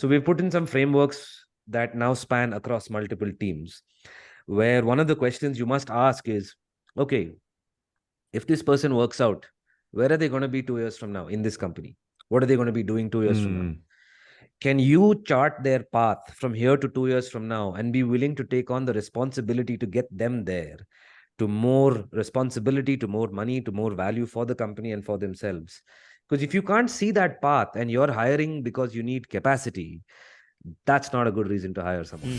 So we've put in some frameworks that now span across multiple teams, where one of the questions you must ask is, okay, if this person works out, where are they going to be 2 years from now in this company? What are they going to be doing 2 years from now? Can you chart their path from here to 2 years from now and be willing to take on the responsibility to get them there, to more responsibility, to more money, to more value for the company and for themselves? Because if you can't see that path and you're hiring because you need capacity, that's not a good reason to hire someone.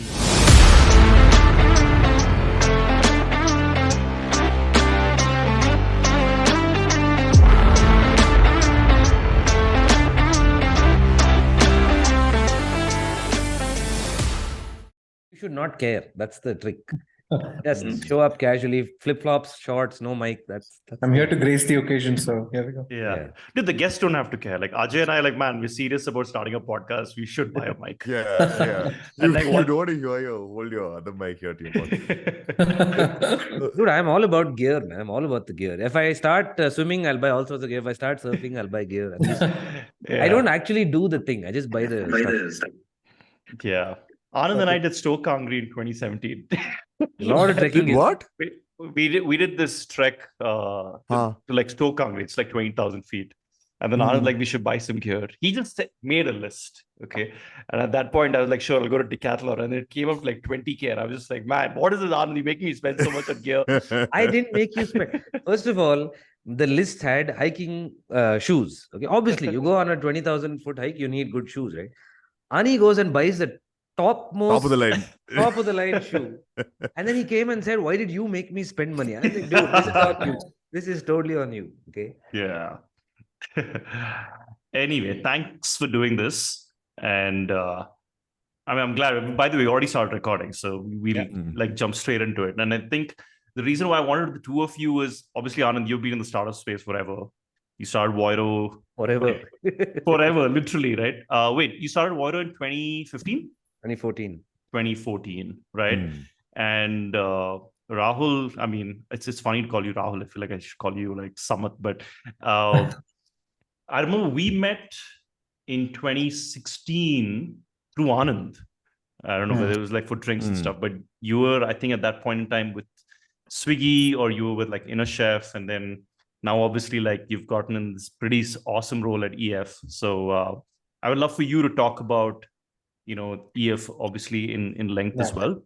You should not care. That's the trick. Just show up casually, flip-flops, shorts, no mic. That's I'm here to grace the occasion, so here we go. Yeah. Dude, the guests don't have to care. Like Ajay and I, like, man, we're serious about starting a podcast. We should buy a mic. Yeah. And like, you don't want to hear hold your other mic here to your podcast. Dude, I'm all about gear, man. I'm all about the gear. If I start swimming, I'll buy all sorts of gear. If I start surfing, I'll buy gear. I don't actually do the thing. I just buy the stuff. Yeah. Anand and I did Stoke Kangri in 2017. A lot of trekking. What? We did this trek to like Stoke Kangri. It's like 20,000 feet. And then Anand like, we should buy some gear. He just made a list. Okay. And at that point, I was like, sure, I'll go to Decathlon. And it came up like 20K. And I was just like, man, what is this, Anand? You're making me spend so much on gear. I didn't make you spend. First of all, the list had hiking shoes. Okay. Obviously, you go on a 20,000 foot hike, you need good shoes, right? Ani goes and buys the top of the line shoe. And then he came and said, why did you make me spend money? I was like, dude, this is on you. This is totally on you. Okay. Yeah. Anyway, thanks for doing this. And I'm glad. By the way, we already started recording, so we'll like jump straight into it. And I think the reason why I wanted the two of you is obviously, Anand, you've been in the startup space forever. You started Voiro forever, literally, right? Wait, you started Voiro in 2015? 2014, right? And Rahul, I mean, it's funny to call you Rahul. I feel like I should call you like Samat, but I remember we met in 2016 through Anand. I don't know whether it was like for drinks and stuff, but you were, I think, at that point in time with Swiggy, or you were with like Inner Chef, and then now obviously like you've gotten in this pretty awesome role at EF. So I would love for you to talk about, you know, EF obviously in length as well.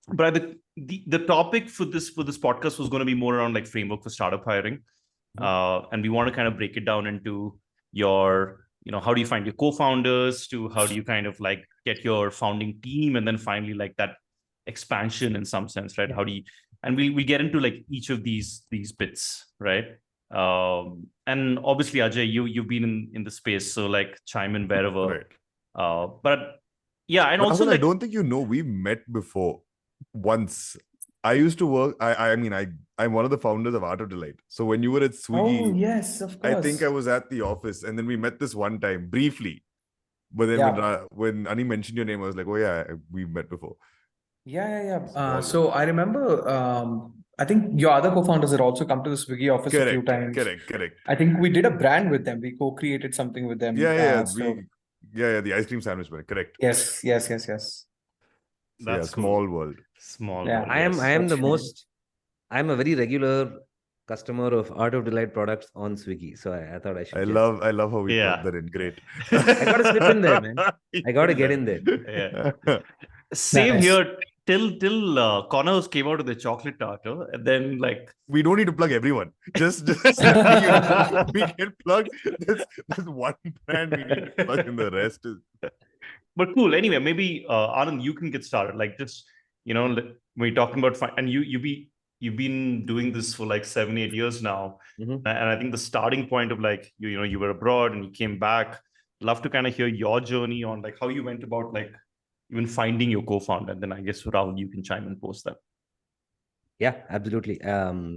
But the topic for this podcast was going to be more around like framework for startup hiring. And we want to kind of break it down into your, you know, how do you find your co-founders, to how do you kind of like get your founding team, and then finally like that expansion in some sense, right? How do you, and we get into like each of these bits, right? And obviously Ajay, you've been in the space, so like chime in wherever. Right. But yeah, and also like, I don't think we met before once. I used to work. I'm one of the founders of Art of Delight. So when you were at Swiggy, yes, of course. I think I was at the office, and then we met this one time briefly. But then when Ani mentioned your name, I was like, oh yeah, we met before. Yeah. So I remember. I think your other co-founders had also come to the Swiggy office a few times. Correct. I think we did a brand with them. We co-created something with them. The ice cream sandwich brand. Correct. Yes. That's small world. Small. Yeah. World, I'm a very regular customer of Art of Delight products on Swiggy. So I thought I should. I love how we put that in. Great. I got to slip in there, man. I got to get in there. Yeah. Same here. Till Connors came out with the chocolate tartar, and then like we don't need to plug everyone. Just we can plug this one brand. We need to plug, and the rest is. But cool. Anyway, maybe Anand, you can get started. Like just, you know, when you're talking about and you've been doing this for like 7-8 years now, and I think the starting point of like you were abroad and you came back. Love to kind of hear your journey on like how you went about like even finding your co-founder, and then I guess Rahul, you can chime and post that. Yeah, absolutely. I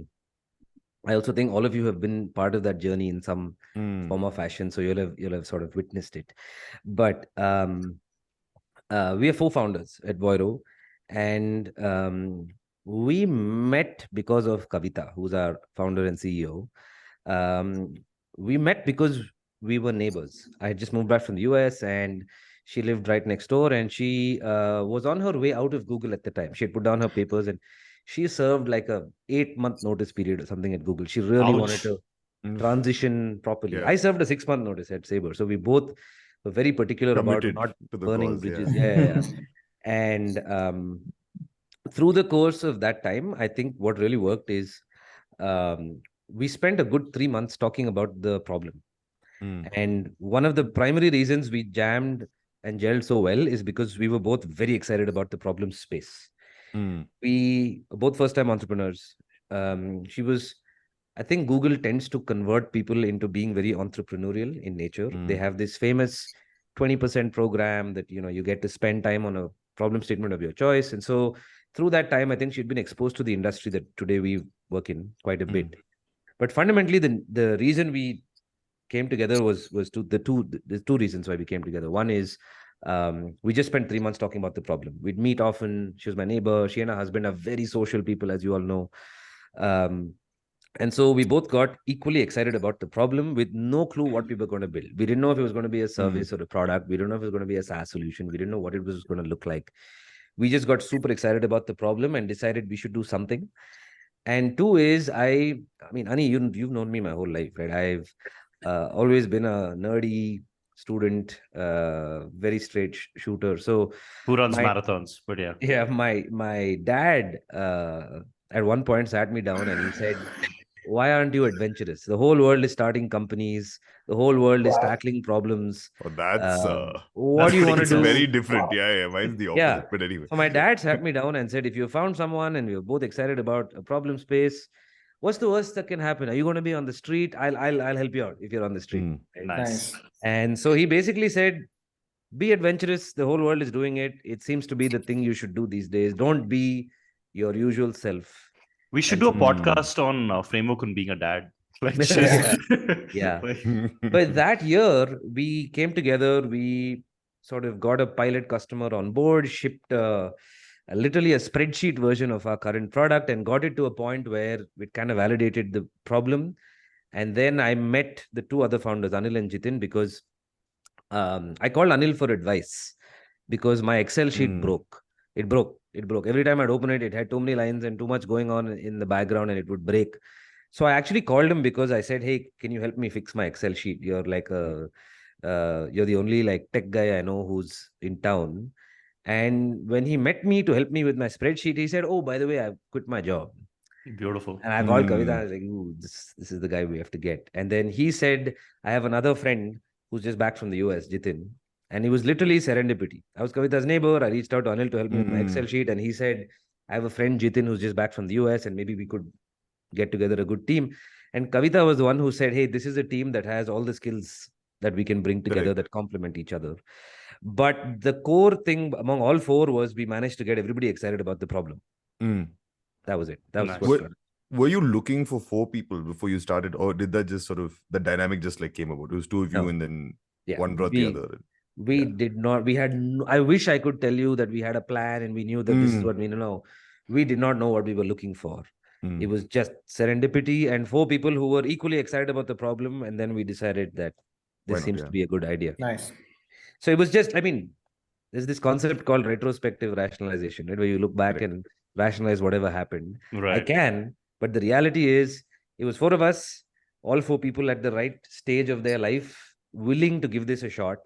also think all of you have been part of that journey in some form or fashion, so you'll have sort of witnessed it. But we are 4 founders at Voiro, and we met because of Kavita, who's our founder and CEO. We met because we were neighbors. I had just moved back from the US, and She lived right next door, and she was on her way out of Google at the time. She had put down her papers, and she served like a 8-month notice period or something at Google. She really wanted Ouch. to transition properly. Yeah. I served a 6-month notice at Sabre, so we both were very particular about Committed not to the burning cause, bridges. yeah. Yeah. And through the course of that time, I think what really worked is we spent a good 3 months talking about the problem. And one of the primary reasons we jammed and gelled so well is because we were both very excited about the problem space. We both first-time entrepreneurs. She was, I think Google tends to convert people into being very entrepreneurial in nature. They have this famous 20% program that, you know, you get to spend time on a problem statement of your choice. And so through that time, I think she'd been exposed to the industry that today we work in quite a bit. But fundamentally, the reason we came together was the two reasons why we came together. One is we just spent 3 months talking about the problem. We'd meet often. She was my neighbor. She and her husband are very social people, as you all know. And so we both got equally excited about the problem with no clue what we were going to build. We didn't know if it was going to be a service or a product. We didn't know if it was going to be a SaaS solution. We didn't know what it was going to look like. We just got super excited about the problem and decided we should do something. And two is, I mean, Ani, you've known me my whole life, right? I've always been a nerdy student, very straight shooter. So Who runs marathons? But yeah. yeah, my dad at one point sat me down and he said, why aren't you adventurous? The whole world is starting companies. The whole world is tackling problems. Oh, that's what do you want to it's do? very different. Yeah, mine's the opposite. Yeah. But anyway. So my dad sat me down and said, if you found someone and we were both excited about a problem space, what's the worst that can happen? Are you going to be on the street? I'll help you out if you're on the street. Right? Nice. And so he basically said, be adventurous. The whole world is doing it. It seems to be the thing you should do these days. Don't be your usual self. We should do a podcast on framework on being a dad. Like yeah. But that year, we came together. We sort of got a pilot customer on board, shipped literally a spreadsheet version of our current product, and got it to a point where it kind of validated the problem. And then I met the two other founders, Anil and Jitin, because I called Anil for advice because my Excel sheet broke. It broke. Every time I'd open it, it had too many lines and too much going on in the background, and it would break. So I actually called him because I said, hey, can you help me fix my Excel sheet? You're like you're the only like tech guy I know who's in town. And when he met me to help me with my spreadsheet, he said, oh, by the way, I've quit my job. Beautiful. And I called Kavita. I was like, ooh, this is the guy we have to get. And then he said, I have another friend who's just back from the US, Jitin. And he was literally serendipity. I was Kavita's neighbor. I reached out to Anil to help me with my Excel sheet. And he said, I have a friend, Jitin, who's just back from the US, and maybe we could get together a good team. And Kavita was the one who said, hey, this is a team that has all the skills that we can bring together that complement each other. But the core thing among all four was we managed to get everybody excited about the problem. That was it. That was what were you looking for 4 people before you started, or did that just sort of, the dynamic just like came about? It was 2 of you and then one brought the other. We did not. We had. I wish I could tell you that we had a plan and we knew that this is what we know. We did not know what we were looking for. It was just serendipity and 4 people who were equally excited about the problem. And then we decided that this seems to be a good idea. Nice. So it was just, I mean, there's this concept called retrospective rationalization, right? Where you look back and rationalize whatever happened. Right. I can, but the reality is it was 4 of us, all 4 people at the right stage of their life, willing to give this a shot.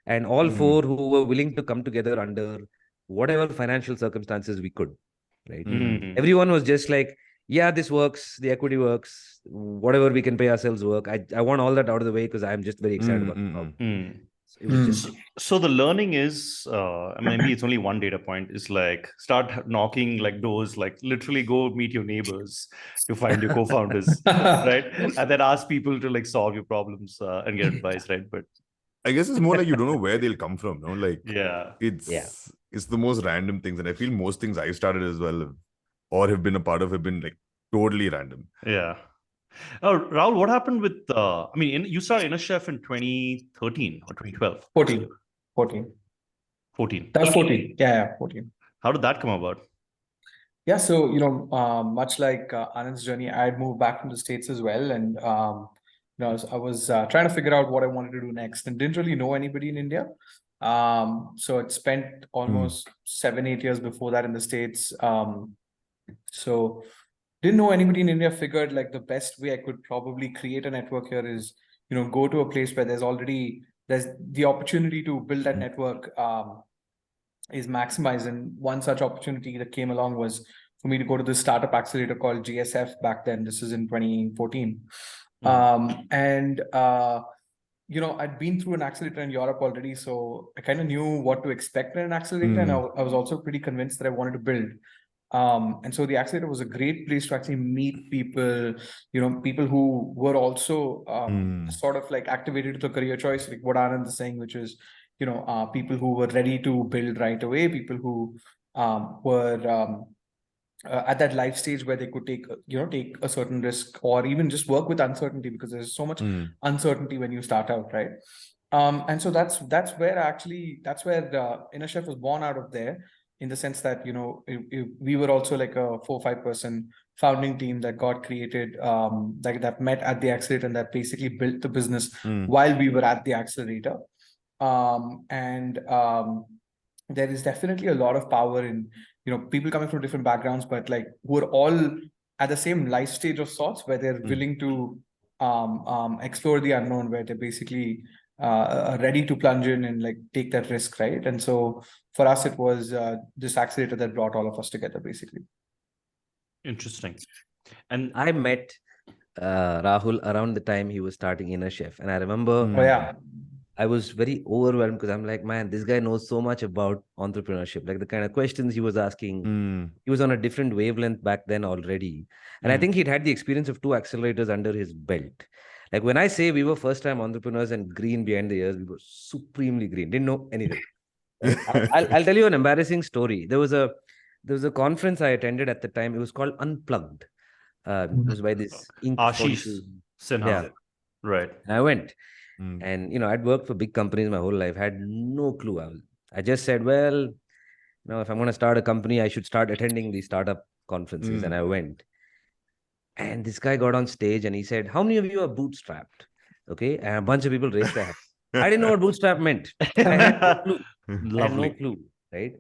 And all 4 who were willing to come together under whatever financial circumstances we could, right? Everyone was just like, yeah, this works. The equity works. Whatever we can pay ourselves work. I want all that out of the way because I'm just very excited about the problem. So it was just... So the learning is, maybe it's only one data point, is like start knocking like doors, like literally go meet your neighbors to find your co-founders, right? And then ask people to like solve your problems and get advice, right? But I guess it's more like you don't know where they'll come from, no? Like, it's the most random things. And I feel most things I started as well, or have been a part of, have been like totally random. Yeah. Oh, Rahul, what happened with, you started Inner Chef in 2013 or 2012? 14. 14. That was 14. Yeah, 14. How did that come about? Yeah, so, much like Anand's journey, I had moved back from the States as well. And, I was trying to figure out what I wanted to do next and didn't really know anybody in India. So it spent almost 7-8 years before that in the States. So didn't know anybody in India. Figured like the best way I could probably create a network here is, go to a place where there's the opportunity to build that network is maximized. And one such opportunity that came along was for me to go to this startup accelerator called GSF back then. This is in 2014. I'd been through an accelerator in Europe already, so I kind of knew what to expect in an accelerator, and I was also pretty convinced that I wanted to build. And so the accelerator was a great place to actually meet people, people who were also sort of like activated to the career choice, like what Anand is saying, which is, people who were ready to build right away, people who were at that life stage where they could take a certain risk, or even just work with uncertainty, because there's so much uncertainty when you start out, right? And so that's where the Inner Chef was born out of there, in the sense that we were also like a 4-5 person founding team that got created, that met at the accelerator, and that basically built the business while we were at the accelerator. There is definitely a lot of power in people coming from different backgrounds, but like who are all at the same life stage of sorts, where they're willing to explore the unknown, where they're basically ready to plunge in and like take that risk, right? And so for us, it was this accelerator that brought all of us together, basically. Interesting. And I met Rahul around the time he was starting Inner Chef, and I remember I was very overwhelmed, because I'm like, man, this guy knows so much about entrepreneurship, like the kind of questions he was asking. He was on a different wavelength back then already. And I think he'd had the experience of 2 accelerators under his belt. Like when I say we were first time entrepreneurs and green behind the ears, we were supremely green, didn't know anything. Right? I'll tell you an embarrassing story. There was a conference I attended at the time. It was called Unplugged. It was by this Ashish Sinha. Yeah. Right. And I went. And, I'd worked for big companies my whole life, had no clue. I just said, well, if I'm going to start a company, I should start attending these startup conferences. And I went. And this guy got on stage and he said, how many of you are bootstrapped? Okay. And a bunch of people raised their hand. I didn't know what bootstrap meant. I had no clue. I had no clue, right?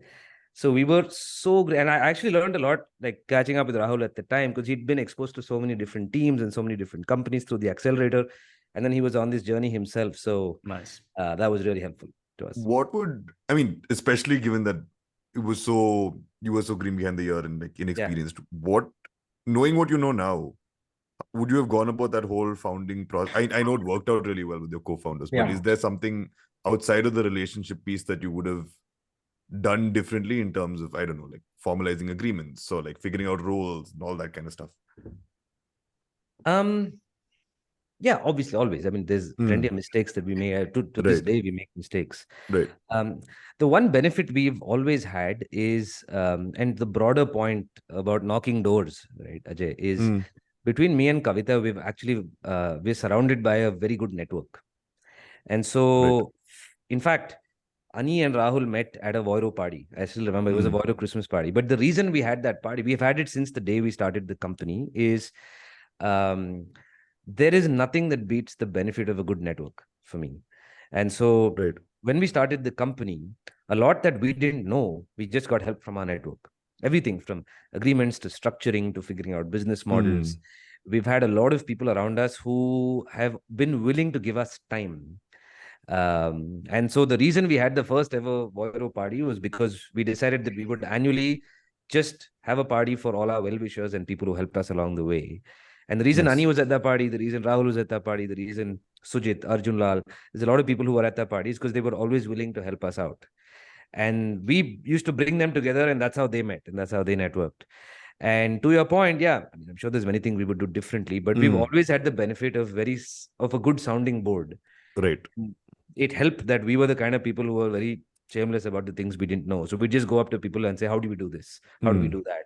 So we were so great. And I actually learned a lot, like catching up with Rahul at the time, because he'd been exposed to so many different teams and so many different companies through the accelerator. And then he was on this journey himself. So nice. That was really helpful to us. Especially given that you were so green behind the ear and like inexperienced, knowing what you know now, would you have gone about that whole founding process? I know it worked out really well with your co-founders, but is there something outside of the relationship piece that you would have done differently in terms of, I don't know, like formalizing agreements, so like figuring out roles and all that kind of stuff? Yeah, obviously, always. I mean, there's plenty of mistakes that we make. To this day, we make mistakes. Right. The one benefit we've always had is, and the broader point about knocking doors, right, Ajay, is between me and Kavita, we've actually, we're surrounded by a very good network. And so, in fact, Ani and Rahul met at a Voiro party. I still remember it was a Voiro Christmas party. But the reason we had that party, we've had it since the day we started the company, is there is nothing that beats the benefit of a good network for me. And so when we started the company, a lot that we didn't know, we just got help from our network. Everything from agreements to structuring to figuring out business models. We've had a lot of people around us who have been willing to give us time. And so the reason we had the first ever Voiro party was because we decided that we would annually just have a party for all our well-wishers and people who helped us along the way. And the reason Ani was at that party, the reason Rahul was at that party, the reason Sujit, Arjun Lal, there's a lot of people who were at that parties because they were always willing to help us out. And we used to bring them together, and that's how they met and that's how they networked. And to your point, I'm sure there's many things we would do differently, but we've always had the benefit of a good sounding board. Right. It helped that we were the kind of people who were very shameless about the things we didn't know. So we just go up to people and say, how do we do this? How do we do that?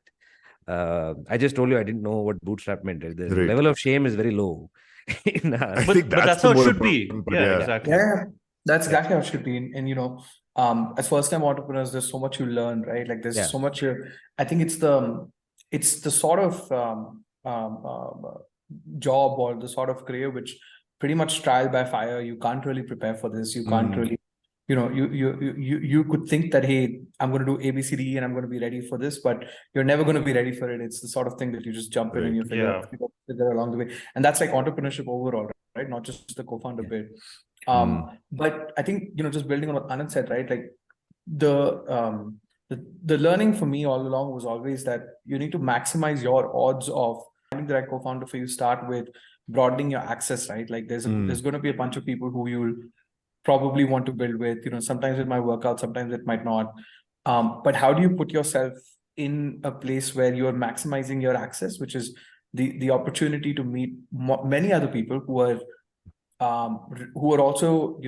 I just told you I didn't know what bootstrap meant. The level of shame is very low. I think that's how it should be. Exactly. Yeah, that's exactly how it should be. And as first-time entrepreneurs, there's so much you learn, right? Like there's so much. I think it's the sort of job or the sort of career which pretty much trial by fire. You can't really prepare for this. You can't really you could think that, hey, I'm going to do ABCD and I'm going to be ready for this, but you're never going to be ready for it. It's the sort of thing that you just jump in and you figure along the way. And that's like entrepreneurship overall, right? Not just the co-founder bit. But I think, just building on what Anand said, right? Like the learning for me all along was always that you need to maximize your odds of finding the right co-founder for you. Start with broadening your access, right? Like there's going to be a bunch of people who you'll probably want to build with, sometimes it might work out, sometimes it might not. But how do you put yourself in a place where you're maximizing your access, which is the opportunity to meet many other people who are also,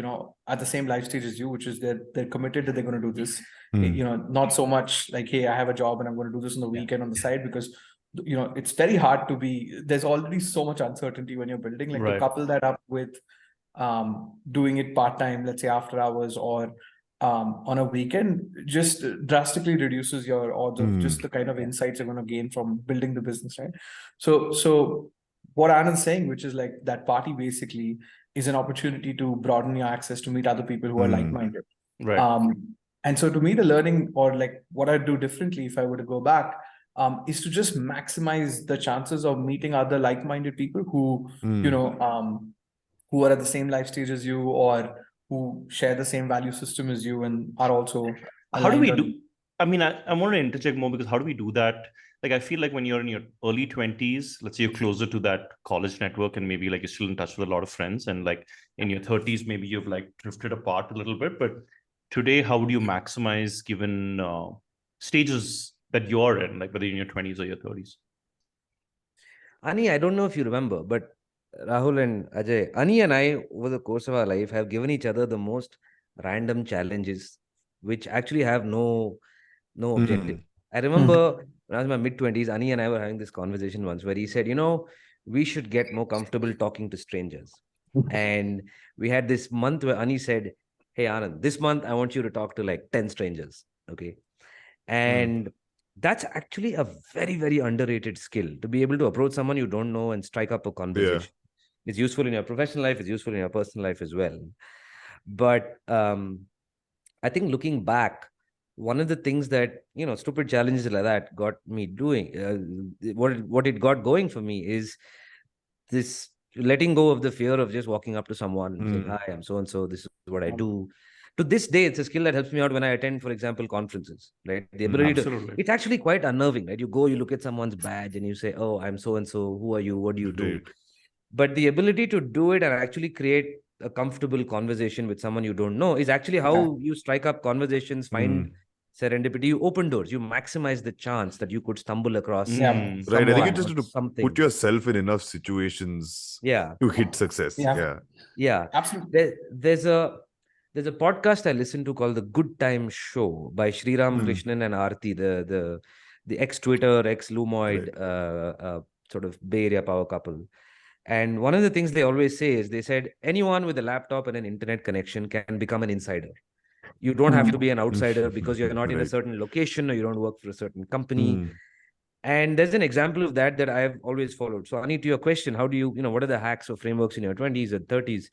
at the same life stage as you, which is they're committed that they're going to do this. Not so much like, hey, I have a job and I'm going to do this on the weekend on the side, because it's very hard to there's already so much uncertainty when you're building, like to couple that up with doing it part-time, let's say after hours or on a weekend, just drastically reduces your odds of just the kind of insights you're going to gain from building the business, right? So what Anand's saying, which is like that party basically is an opportunity to broaden your access to meet other people who are like-minded. Right. And so to me, the learning, or like what I'd do differently if I were to go back, is to just maximize the chances of meeting other like-minded people who, who are at the same life stage as you, or who share the same value system as you and are also. How do we do? I mean, I want to interject more, because how do we do that? Like, I feel like when you're in your early 20s, let's say you're closer to that college network and maybe like you're still in touch with a lot of friends, and like in your 30s, maybe you've like drifted apart a little bit. But today, how would you maximize given stages that you're in, like whether you're in your 20s or your 30s? Ani, I don't know if you remember, but Rahul and Ajay, Ani and I, over the course of our life, have given each other the most random challenges, which actually have no objective. I remember when I was in my mid-20s, Ani and I were having this conversation once where he said, we should get more comfortable talking to strangers. And we had this month where Ani said, hey, Anand, this month I want you to talk to like 10 strangers. Okay. And that's actually a very, very underrated skill, to be able to approach someone you don't know and strike up a conversation. It's useful in your professional life. It's useful in your personal life as well. But I think looking back, one of the things that, stupid challenges like that got me doing, what it got going for me is this letting go of the fear of just walking up to someone and saying, hi, I'm so-and-so, this is what I do. To this day, it's a skill that helps me out when I attend, for example, conferences, right? The ability it's actually quite unnerving, right? You go, you look at someone's badge and you say, oh, I'm so-and-so, who are you? What do you do? But the ability to do it and actually create a comfortable conversation with someone you don't know is actually how you strike up conversations, find serendipity, you open doors, you maximize the chance that you could stumble across someone, right. I think it's just to something. Put yourself in enough situations to hit success. Yeah, absolutely. There's a podcast I listened to called The Good Time Show by Sriram Krishnan and Aarti, the ex-Twitter, ex-Lumoid sort of Bay Area power couple. And one of the things they always say is, they said, anyone with a laptop and an internet connection can become an insider. You don't have to be an outsider because you're not in a certain location or you don't work for a certain company. And there's an example of that I've always followed. So, Ani, to your question, how do you, what are the hacks or frameworks in your 20s and 30s?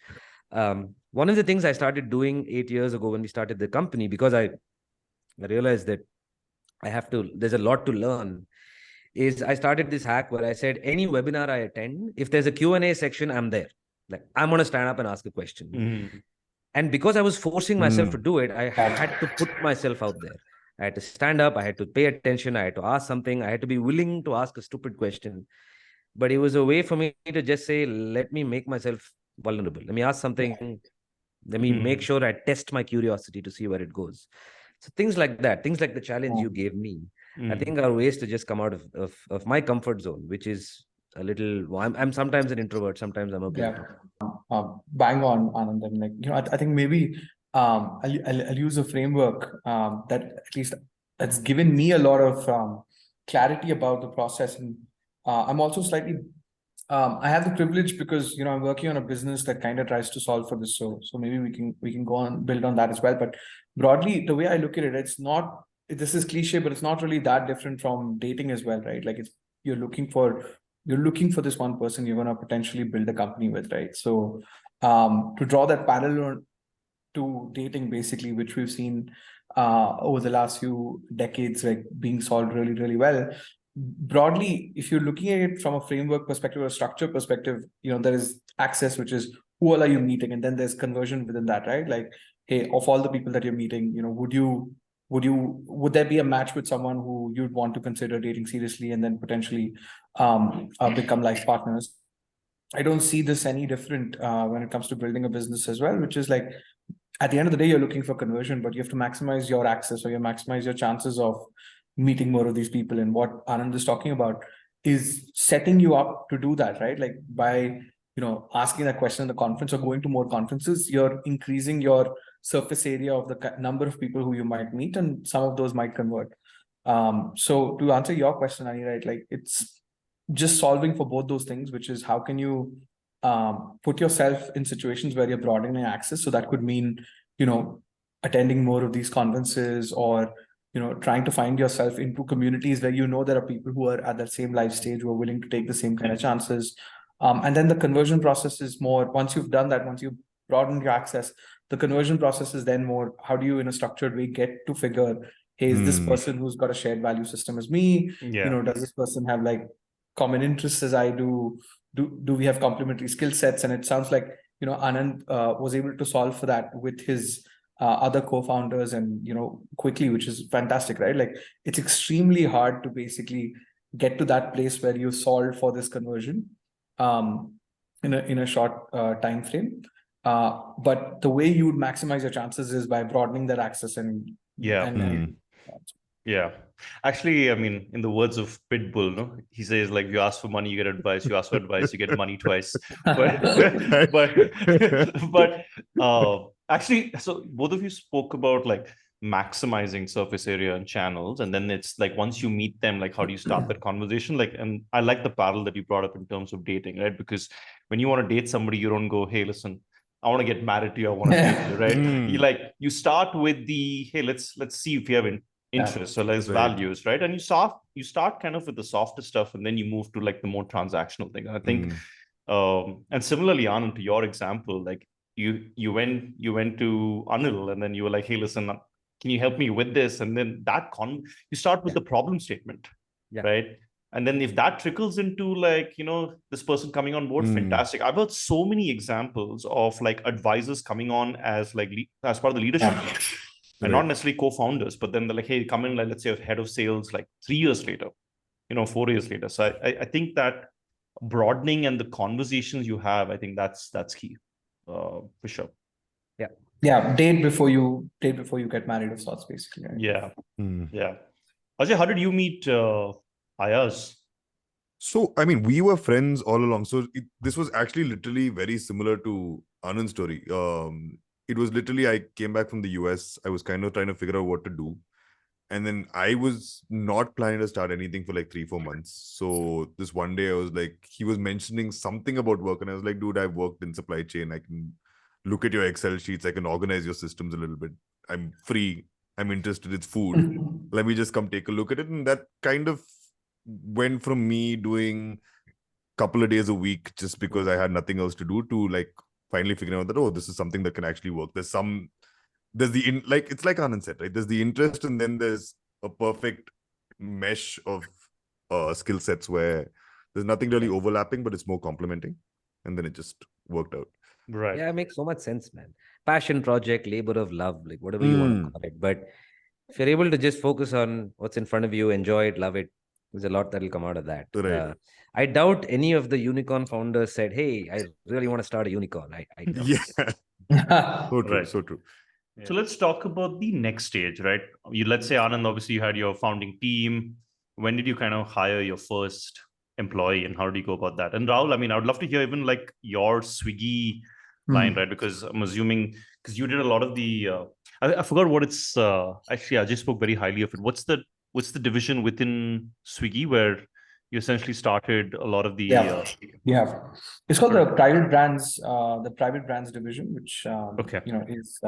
One of the things I started doing 8 years ago when we started the company, because I realized that there's a lot to learn, is I started this hack where I said, any webinar I attend, if there's a Q&A section, I'm there. Like, I'm going to stand up and ask a question. And because I was forcing myself to do it, I had to put myself out there. I had to stand up. I had to pay attention. I had to ask something. I had to be willing to ask a stupid question. But it was a way for me to just say, let me make myself vulnerable. Let me ask something. Let me make sure I test my curiosity to see where it goes. So things like that, things like the challenge you gave me, I think are ways to just come out of my comfort zone, which is a little, I'm sometimes an introvert, sometimes I'm okay. Bang on, Anand. And like, I think maybe I'll use a framework that at least that's given me a lot of clarity about the process. And I'm also slightly, I have the privilege because, I'm working on a business that kind of tries to solve for this. So maybe we can go on, build on that as well. But broadly, the way I look at it, this is cliche, but it's not really that different from dating as well, right? Like you're looking for this one person you're going to potentially build a company with, right? So to draw that parallel to dating, basically, which we've seen over the last few decades, like being solved really, really well. Broadly, if you're looking at it from a framework perspective or a structure perspective, there is access, which is who all are you meeting, and then there's conversion within that, right? Like, hey, of all the people that you're meeting, would there be a match with someone who you'd want to consider dating seriously and then potentially become life partners? I don't see this any different when it comes to building a business as well, which is like, at the end of the day, you're looking for conversion, but you have to maximize your access, or you maximize your chances of meeting more of these people. And what Anand is talking about is setting you up to do that, right? Like by, asking that question in the conference or going to more conferences, you're increasing your surface area of the number of people who you might meet, and some of those might convert. So to answer your question, Ani, right, like it's just solving for both those things, which is how can you put yourself in situations where you're broadening access. So that could mean, attending more of these conferences, or, trying to find yourself into communities where, there are people who are at that same life stage, who are willing to take the same kind of chances. And then the conversion process is more, once you've done that, once you broaden your access, the conversion process is then more, how do you in a structured way get to figure, hey, is this person who's got a shared value system as me? Does this person have like common interests as I do? Do we have complementary skill sets? And it sounds like, Anand was able to solve for that with his other co-founders, and, quickly, which is fantastic, right? Like it's extremely hard to basically get to that place where you solve for this conversion in a short time frame. But the way you would maximize your chances is by broadening that access and Actually, I mean, in the words of Pitbull, no, he says like, you ask for money, you get advice. You ask for advice, you get money twice. But actually, so both of you spoke about like maximizing surface area and channels, and then it's like once you meet them, like how do you start that conversation? Like, and I like the parallel that you brought up in terms of dating, right? Because when you want to date somebody, you don't go, hey, listen, I want to get married to you, I want to date you, right? You start with the, hey, let's see if you have interests or less values, right? And you start kind of with the softer stuff, and then you move to like the more transactional thing. I think and similarly, Anand, to your example, like you went to Anil, and then you were like, hey, listen, can you help me with this? And then you start with the problem statement, right? And then if that trickles into like, this person coming on board, fantastic. I've heard so many examples of like advisors coming on as like as part of the leadership team. And not necessarily co-founders, but then they're like, hey, come in, like, let's say, head of sales, like 3 years later, 4 years later. So I think that broadening and the conversations you have, I think that's key, for sure. Yeah. Date before you get married of sorts, basically. Right? Yeah. Yeah. Ajay, how did you meet Ayaz? So, I mean, we were friends all along. So this was actually literally very similar to Anand's story. It was literally, I came back from the US. I was kind of trying to figure out what to do. And then I was not planning to start anything for like 3-4 months. So this one day I was like, he was mentioning something about work. And I was like, dude, I've worked in supply chain. I can look at your Excel sheets. I can organize your systems a little bit. I'm free. I'm interested. It's food. Let me just come take a look at it. And that kind of went from me doing a couple of days a week just because I had nothing else to do, to like finally figuring out that, oh, this is something that can actually work. It's like Anand said, right? There's the interest, and then there's a perfect mesh of skill sets where there's nothing really overlapping, but it's more complementing. And then it just worked out. Right. Yeah, it makes so much sense, man. Passion project, labor of love, like whatever you want to call it. But if you're able to just focus on what's in front of you, enjoy it, love it, there's a lot that will come out of that. Right. I doubt any of the unicorn founders said, hey, I really want to start a unicorn. I doubt. Yeah. So true. Right. So true. Yeah. So let's talk about the next stage, right? Let's say, Anand, obviously you had your founding team. When did you kind of hire your first employee, and how did you go about that? And Rahul, I mean, I would love to hear even like your Swiggy line, right? Because I'm assuming, because you did a lot of the, I forgot what it's, actually, I just spoke very highly of it. What's the division within Swiggy where you essentially started a lot of the... It's called the private brands division, which, okay, is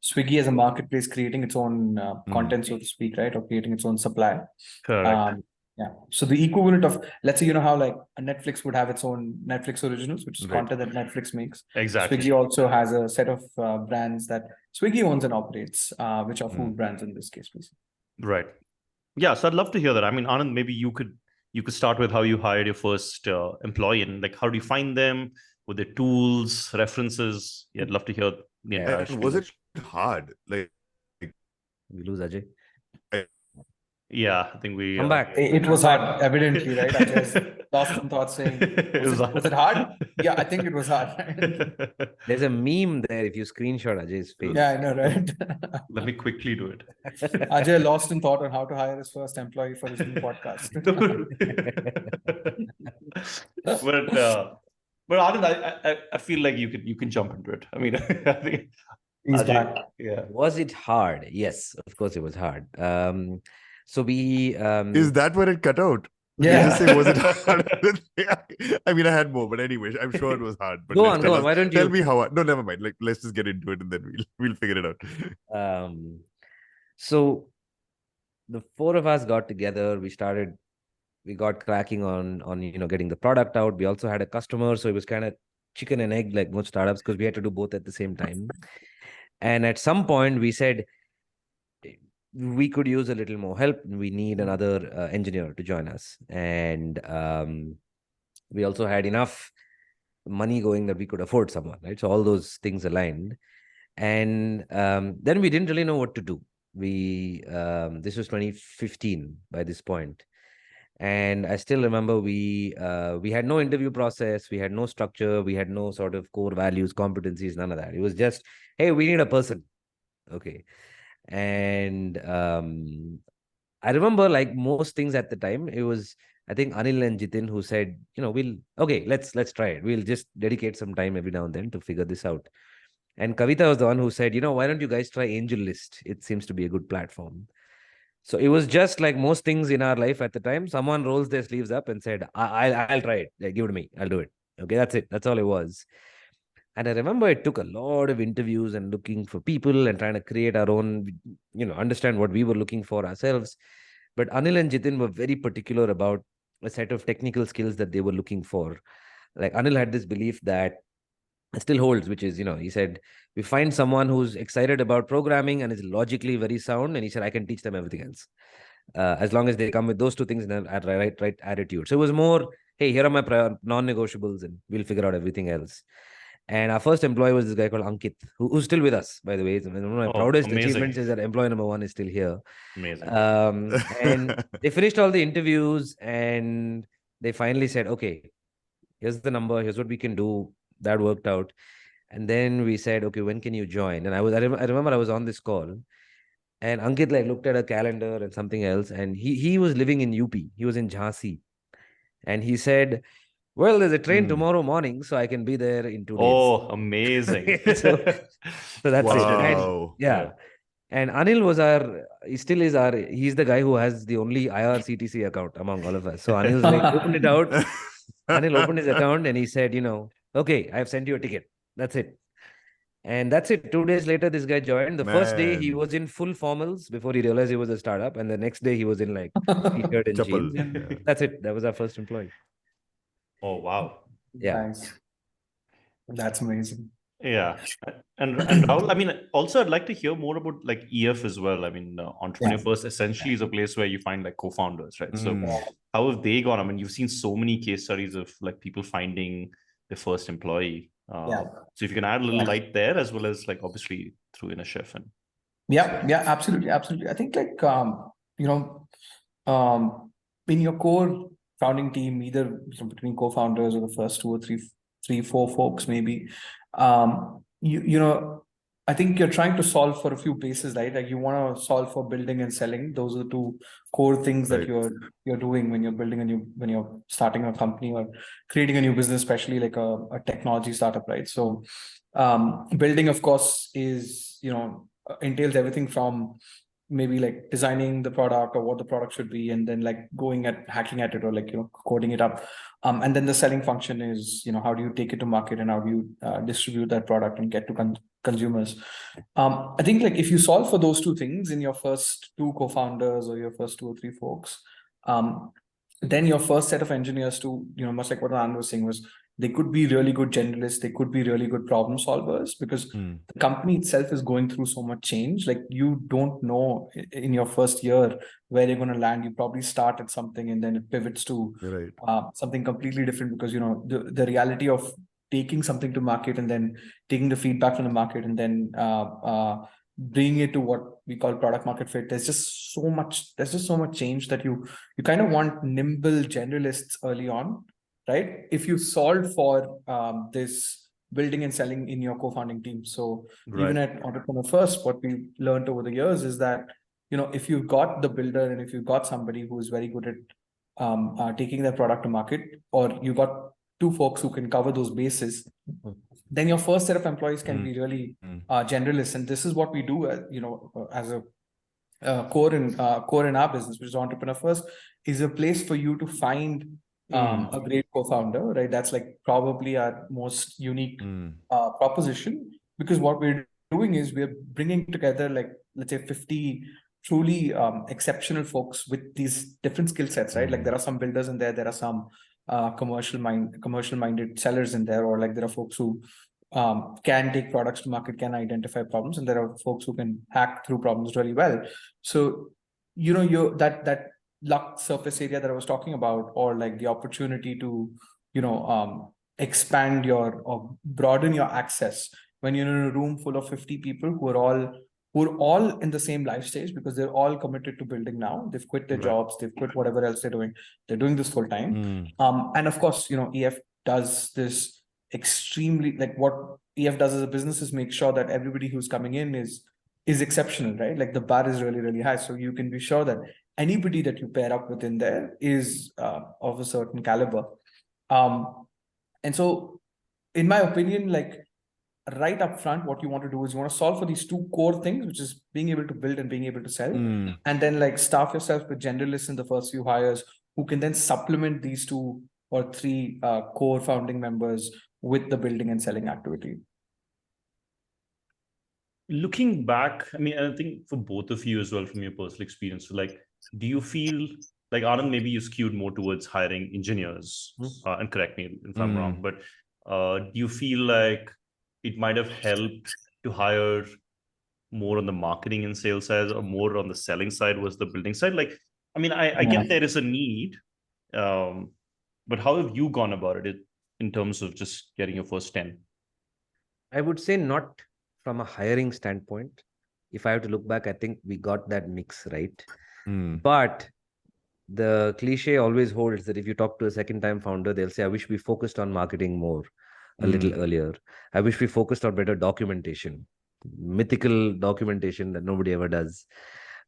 Swiggy as a marketplace creating its own content, so to speak, right? Or creating its own supply. Correct. Yeah. So the equivalent of, let's say, you know how like a Netflix would have its own Netflix originals, which is Right. content that Netflix makes. Exactly. Swiggy also has a set of brands that Swiggy owns and operates, which are food brands in this case, basically. Right. Yeah. So I'd love to hear that. I mean, Anand, maybe you could start with how you hired your first employee, and like how do you find them? With the tools, references? Yeah, I'd love to hear the entire And was spiel. it hard? Like, We lose Ajay. Yeah, I think we Come back. It was hard, evidently, right? I just lost in thought saying, was it hard? Yeah, I think it was hard. Right? There's a meme there if you screenshot Ajay's face. Yeah, I know, right? Let me quickly do it. Ajay lost in thought on how to hire his first employee for his new podcast. But Anand, I feel like you can jump into it. I mean, I think He's Ajay, back. yeah. Was it hard? Yes, of course it was hard. So we is that where it cut out? Yeah. Just say, was it hard? I mean, I had more, but anyways, I'm sure it was hard. But go on. Why don't you tell me how? No, never mind. Like, let's just get into it, and then we'll figure it out. So the four of us got together. We got cracking on getting the product out. We also had a customer, so it was kind of chicken and egg like most startups because we had to do both at the same time. And at some point, we said we could use a little more help. We need another engineer to join us, and we also had enough money going that we could afford someone, right? So all those things aligned, and then we didn't really know what to do. We this was 2015 by this point, and I still remember we had no interview process, we had no structure, we had no sort of core values, competencies, none of that. It was just, hey, we need a person. Okay. And I remember, like most things at the time, it was, I think, Anil and Jitin who said, let's try it. We'll just dedicate some time every now and then to figure this out. And Kavita was the one who said, why don't you guys try AngelList? It seems to be a good platform. So it was just like most things in our life at the time. Someone rolls their sleeves up and said, I'll try it. Give it to me. I'll do it. Okay, that's it. That's all it was. And I remember it took a lot of interviews and looking for people and trying to create our own, understand what we were looking for ourselves. But Anil and Jitin were very particular about a set of technical skills that they were looking for. Like Anil had this belief that still holds, which is, he said, we find someone who's excited about programming and is logically very sound. And he said, I can teach them everything else. As long as they come with those two things and have right attitude. So it was more, hey, here are my non-negotiables and we'll figure out everything else. And our first employee was this guy called Ankit, who's still with us, by the way. One of my proudest achievements is that employee number 1 is still here. Amazing. And they finished all the interviews and they finally said, okay, here's the number, here's what we can do. That worked out. And then we said, okay, when can you join? And I remember I was on this call and Ankit looked at a calendar and something else. And he was living in UP. He was in Jhansi. And he said, well, there's a train tomorrow morning, so I can be there in 2 days. Oh, amazing. so that's wow. it. And, and Anil was he's the guy who has the only IRCTC account among all of us. So Anil opened it out. Anil opened his account and he said, okay, I've sent you a ticket. That's it. And that's it. 2 days later, this guy joined. The first day he was in full formals before he realized he was a startup. And the next day he was in t-shirt and jeans. Yeah. That's it. That was our first employee. Oh, wow. Yeah. Nice. That's amazing. Yeah. And Rahul, I mean, also I'd like to hear more about EF as well. I mean, Entrepreneur First essentially is a place where you find co-founders, right? So how have they gone? I mean, you've seen so many case studies of people finding their first employee. So if you can add a little light there, as well as obviously through Inner Chef. And yeah, absolutely. I think in your core founding team, either between co-founders or the first 2 or 3, 4 folks, maybe, I think you're trying to solve for a few bases, right? You want to solve for building and selling. Those are the 2 core things that you're doing when you're building when you're starting a company or creating a new business, especially a technology startup, right? So building, of course, is entails everything from maybe designing the product or what the product should be, and then going at hacking at it or coding it up. And then the selling function is, how do you take it to market and how do you distribute that product and get to consumers. I think if you solve for those 2 things in your first 2 co-founders or your first 2 or 3 folks, then your first set of engineers to, much like what Anand was saying, was they could be really good generalists, they could be really good problem solvers, because the company itself is going through so much change. Like, you don't know in your first year where you're going to land. You probably start at something and then it pivots to something completely different, because the reality of taking something to market and then taking the feedback from the market and then bringing it to what we call product market fit. There's just so much change that you kind of want nimble generalists early on, right? If you solve for this building and selling in your co-founding team. So even at Entrepreneur First, what we learned over the years is that, if you've got the builder and if you've got somebody who is very good at taking their product to market, or you got two folks who can cover those bases, then your first set of employees can be really generalists. And this is what we do, as a core in our business, which is Entrepreneur First, is a place for you to find a great co-founder, right? That's like probably our most unique proposition, because what we're doing is we're bringing together, like, let's say 50 truly exceptional folks with these different skill sets, right? Like, there are some builders in there are some commercial minded sellers in there, or like there are folks who can take products to market, can identify problems, and there are folks who can hack through problems really well. So that luck surface area that I was talking about, or like the opportunity to expand or broaden your access when you're in a room full of 50 people who are all in the same life stage, because they're all committed to building now. They've quit their jobs, they've quit whatever else they're doing. They're doing this full time. And of course, EF does this extremely, like, what EF does as a business is make sure that everybody who's coming in is exceptional, right? Like, the bar is really, really high. So you can be sure that anybody that you pair up with in there is of a certain caliber. And so, in my opinion, like, right up front, what you want to do is you want to solve for these two core things, which is being able to build and being able to sell. And then, like, staff yourself with generalists in the first few hires who can then supplement these two or three core founding members with the building and selling activity. Looking back, I mean, I think for both of you as well, from your personal experience, like, do you feel like, Anand, maybe you skewed more towards hiring engineers, and correct me if I'm wrong, but do you feel like it might have helped to hire more on the marketing and sales side, or more on the selling side was the building side? Like, I mean, I get there is a need, but how have you gone about it in terms of just getting your first 10? I would say not from a hiring standpoint. If I have to look back, I think we got that mix right. But the cliche always holds that if you talk to a second-time founder, they'll say, I wish we focused on marketing more a little earlier. I wish we focused on better documentation, mythical documentation that nobody ever does.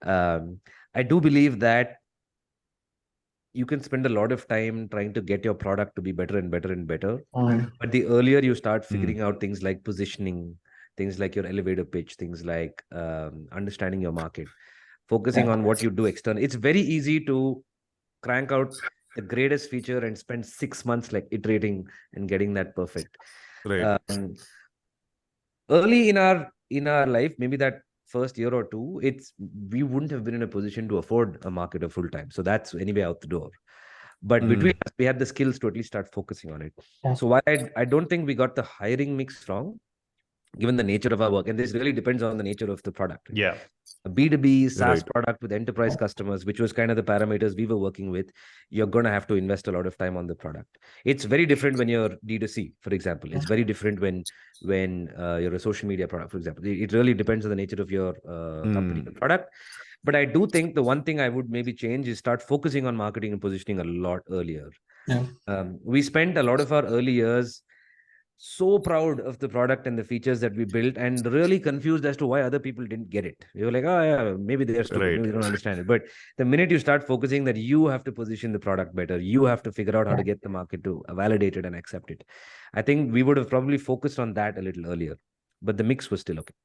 I do believe that you can spend a lot of time trying to get your product to be better and better and better. But the earlier you start figuring out things like positioning, things like your elevator pitch, things like understanding your market, focusing on what you do externally. It's very easy to crank out the greatest feature and spend 6 months like iterating and getting that perfect. Early in our life, maybe that first year or two, we wouldn't have been in a position to afford a marketer full time. So that's anyway out the door. But between us, we had the skills to at least start focusing on it. So while I don't think we got the hiring mix wrong, given the nature of our work, and this really depends on the nature of the product. Yeah. A B2B SaaS product with enterprise customers, which was kind of the parameters we were working with, you're going to have to invest a lot of time on the product. It's very different when you're D2C, for example. It's very different when you're a social media product, for example. It really depends on the nature of your company and product. But I do think the one thing I would maybe change is start focusing on marketing and positioning a lot earlier. We spent a lot of our early years so proud of the product and the features that we built, and really confused as to why other people didn't get it. You were like, oh yeah, maybe they're stupid, maybe they don't understand it. But the minute you start focusing that you have to position the product better, you have to figure out how to get the market to validate it and accept it. I think we would have probably focused on that a little earlier, but the mix was still okay.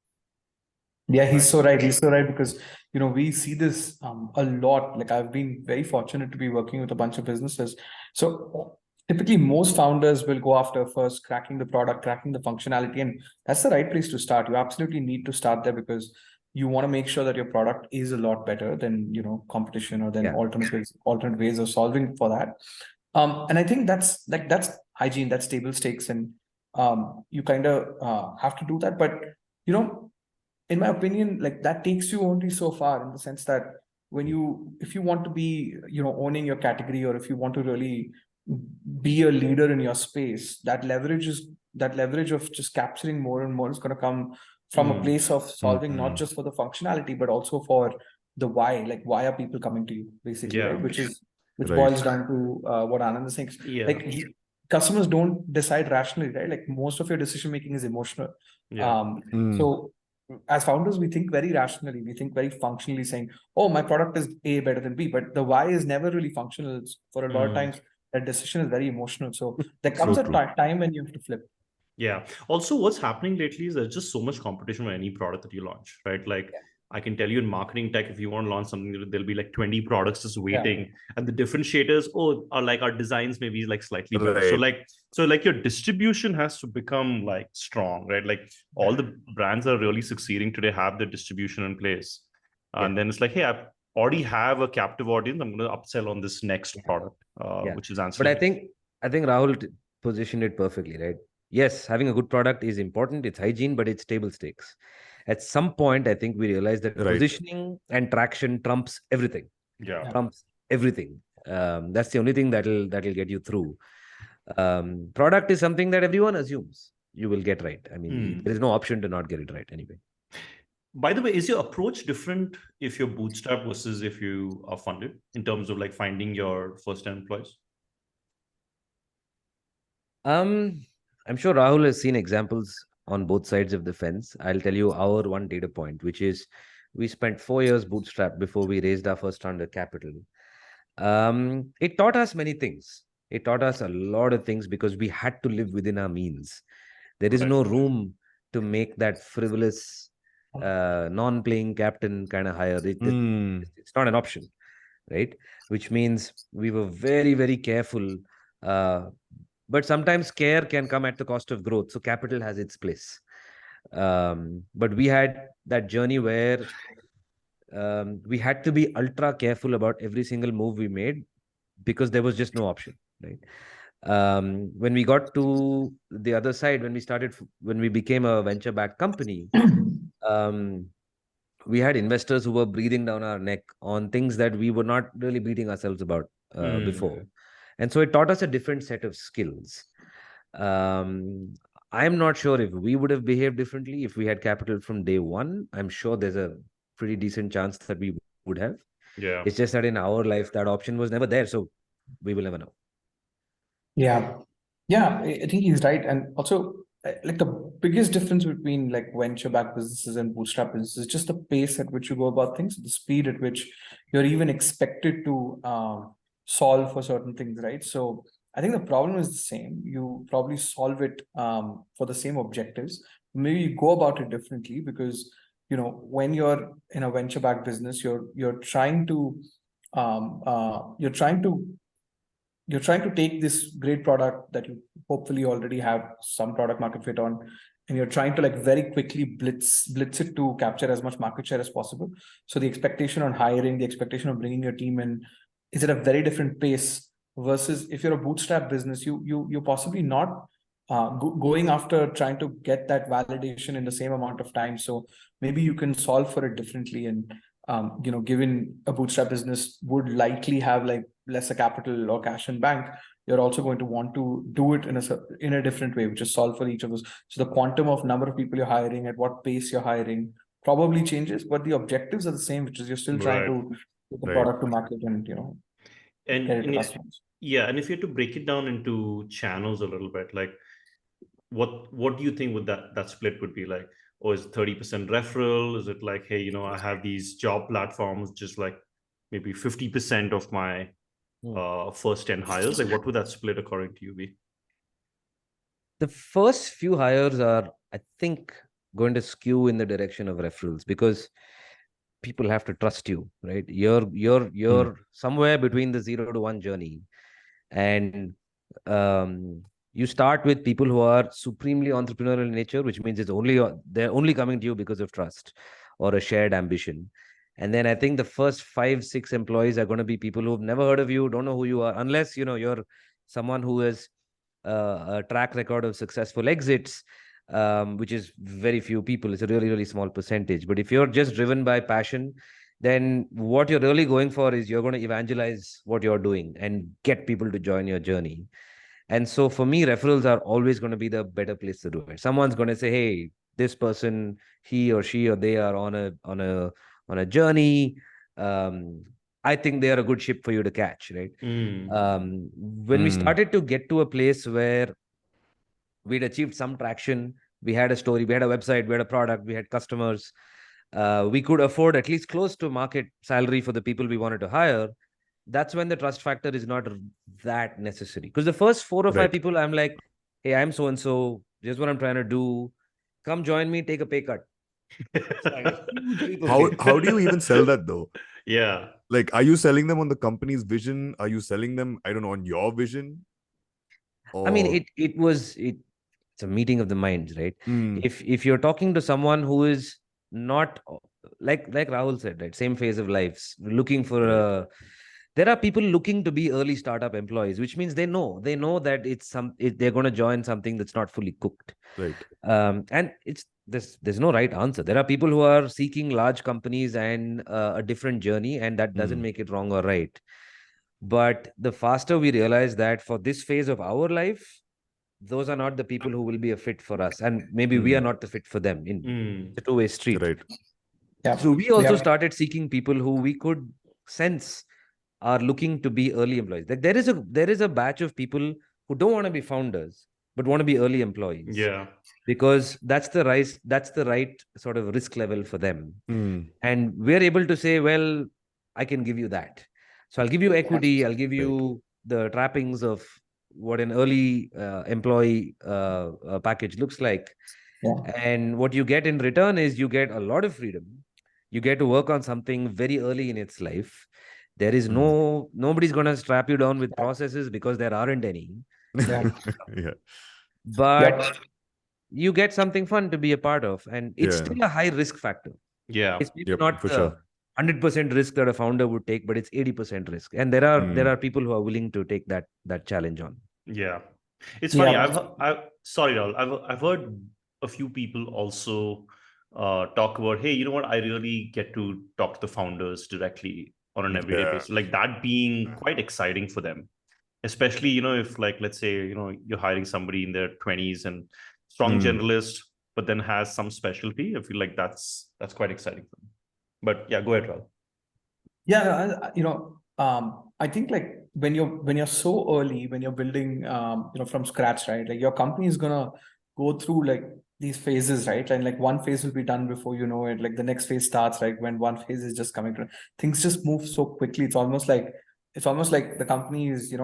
Yeah, he's so right. He's so right, because we see this a lot. Like, I've been very fortunate to be working with a bunch of businesses. So typically, most founders will go after first cracking the product, cracking the functionality, and that's the right place to start. You absolutely need to start there, because you want to make sure that your product is a lot better than, competition or than alternate ways of solving for that. And I think that's hygiene, that's table stakes, and you kind of have to do that. But in my opinion, like that takes you only so far, in the sense that if you want to be, owning your category, or if you want to really be a leader in your space, that leverage of just capturing more and more is going to come from a place of solving not just for the functionality, but also for the why. Like, why are people coming to you, basically, right? Which boils down to what Anand is saying. Like, customers don't decide rationally, right? Like, most of your decision making is emotional. So as founders, we think very rationally, we think very functionally, saying, oh, my product is A better than B, but the why is never really functional. For a lot of times, that decision is very emotional. So there comes a time when you have to flip. Yeah. Also, what's happening lately is there's just so much competition with any product that you launch, right? Like, I can tell you in marketing tech, if you want to launch something, there'll be like 20 products just waiting, and the differentiators, are like our designs maybe like slightly better. So like your distribution has to become like strong, right? Like, all the brands that are really succeeding today have their distribution in place, and then it's like, hey, I already have a captive audience. I'm going to upsell on this next product, which is ancillary. But I think Rahul positioned it perfectly, right? Yes, having a good product is important. It's hygiene, but it's table stakes. At some point, I think we realized that positioning and traction trumps everything. Trumps everything. That's the only thing that'll get you through. Product is something that everyone assumes you will get right. I mean, there is no option to not get it right anyway. By the way, is your approach different if you're bootstrap versus if you are funded, in terms of like finding your first-time employees? I'm sure Rahul has seen examples on both sides of the fence. I'll tell you our one data point, which is we spent 4 years bootstrap before we raised our first round of capital. It taught us many things. It taught us a lot of things because we had to live within our means. There is no room to make that frivolous, non-playing captain kind of hire. It's not an option, right? Which means we were very, very careful. But sometimes care can come at the cost of growth. So capital has its place. But we had that journey where we had to be ultra careful about every single move we made because there was just no option, right? When we got to the other side, when we became a venture-backed company, we had investors who were breathing down our neck on things that we were not really beating ourselves about before. And so it taught us a different set of skills. I'm not sure if we would have behaved differently if we had capital from day one. I'm sure there's a pretty decent chance that we would have. Yeah. It's just that in our life, that option was never there. So we will never know. Yeah. Yeah, I think he's right. And also, like, the biggest difference between like venture-backed businesses and bootstrap businesses is just the pace at which you go about things, the speed at which you're even expected to solve for certain things, right? So I think the problem is the same. You probably solve it for the same objectives. Maybe you go about it differently because, when you're in a venture-backed business, you're trying to take this great product that you hopefully already have some product market fit on, and you're trying to like very quickly blitz it to capture as much market share as possible. So the expectation on hiring, the expectation of bringing your team in is at a very different pace versus if you're a bootstrap business, you're possibly not going after trying to get that validation in the same amount of time. So maybe you can solve for it differently. And given a bootstrap business would likely have like lesser capital or cash in bank, you're also going to want to do it in a different way, which is solve for each of those. So the quantum of number of people you're hiring, at what pace you're hiring, probably changes, but the objectives are the same, which is you're still trying to get the product to market and get it to customers. Yeah, and if you had to break it down into channels a little bit, like what do you think would that split would be like? Or is it 30% referral? Is it like, hey, I have these job platforms, just like maybe 50% of my first 10 hires? Like, what would that split according to you be? The first few hires are, I think, going to skew in the direction of referrals because people have to trust you, right? You're somewhere between the 0 to 1 journey, and you start with people who are supremely entrepreneurial in nature, which means they're only coming to you because of trust. or a shared ambition. And then I think the first 5, 6 employees are going to be people who've never heard of you, don't know who you are, unless you're someone who has a track record of successful exits, which is very few people. It's a really, really small percentage. But if you're just driven by passion, then what you're really going for is you're going to evangelize what you're doing and get people to join your journey. And so for me, referrals are always going to be the better place to do it. Someone's going to say, hey, this person, he or she or they are on a journey. I think they are a good ship for you to catch, right? When we started to get to a place where we'd achieved some traction, we had a story, we had a website, we had a product, we had customers, we could afford at least close to market salary for the people we wanted to hire. That's when the trust factor is not that necessary. Because the first 4 or 5 people, I'm like, hey, I'm so and so, here's what I'm trying to do. Come join me, take a pay cut. How do you even sell that though? Yeah. Like, are you selling them on the company's vision? Are you selling them, I don't know, on your vision? I mean, it's a meeting of the minds, right? If you're talking to someone who is not like Rahul said, right, same phase of lives, looking for there are people looking to be early startup employees, which means they know that they're going to join something that's not fully cooked, right? And there's no right answer. There are people who are seeking large companies and a different journey, and that doesn't make it wrong or right. But the faster we realize that for this phase of our life, those are not the people who will be a fit for us, and maybe we are not the fit for them. It's a two-way street, right? Yeah. So we also started seeking people who we could sense are looking to be early employees. Like there is a batch of people who don't want to be founders but want to be early employees. Yeah. Because that's the right sort of risk level for them. And we're able to say, well, I can give you that. So I'll give you equity, I'll give you the trappings of what an early employee package looks like. And what you get in return is you get a lot of freedom. You get to work on something very early in its life. There is nobody's going to strap you down with processes because there aren't any. But you get something fun to be a part of, and it's still a high risk factor. Yeah. It's maybe not for sure 100% risk that a founder would take, but it's 80% risk. And there are people who are willing to take that challenge on. Yeah. It's funny. Sorry, Rahul. I've heard a few people also talk about, hey, you know what? I really get to talk to the founders directly on an everyday basis, like that being quite exciting for them, especially, if like, let's say, you're hiring somebody in their 20s and strong generalist, but then has some specialty. I feel like that's quite exciting for them. But yeah, go ahead, Rahul. Yeah, I think like when you're so early, when you're building, from scratch, right? Like your company is gonna go through like these phases, right? And like one phase will be done before you know it. Like the next phase starts, right? When one phase is just coming to, things just move so quickly. It's almost like the company is,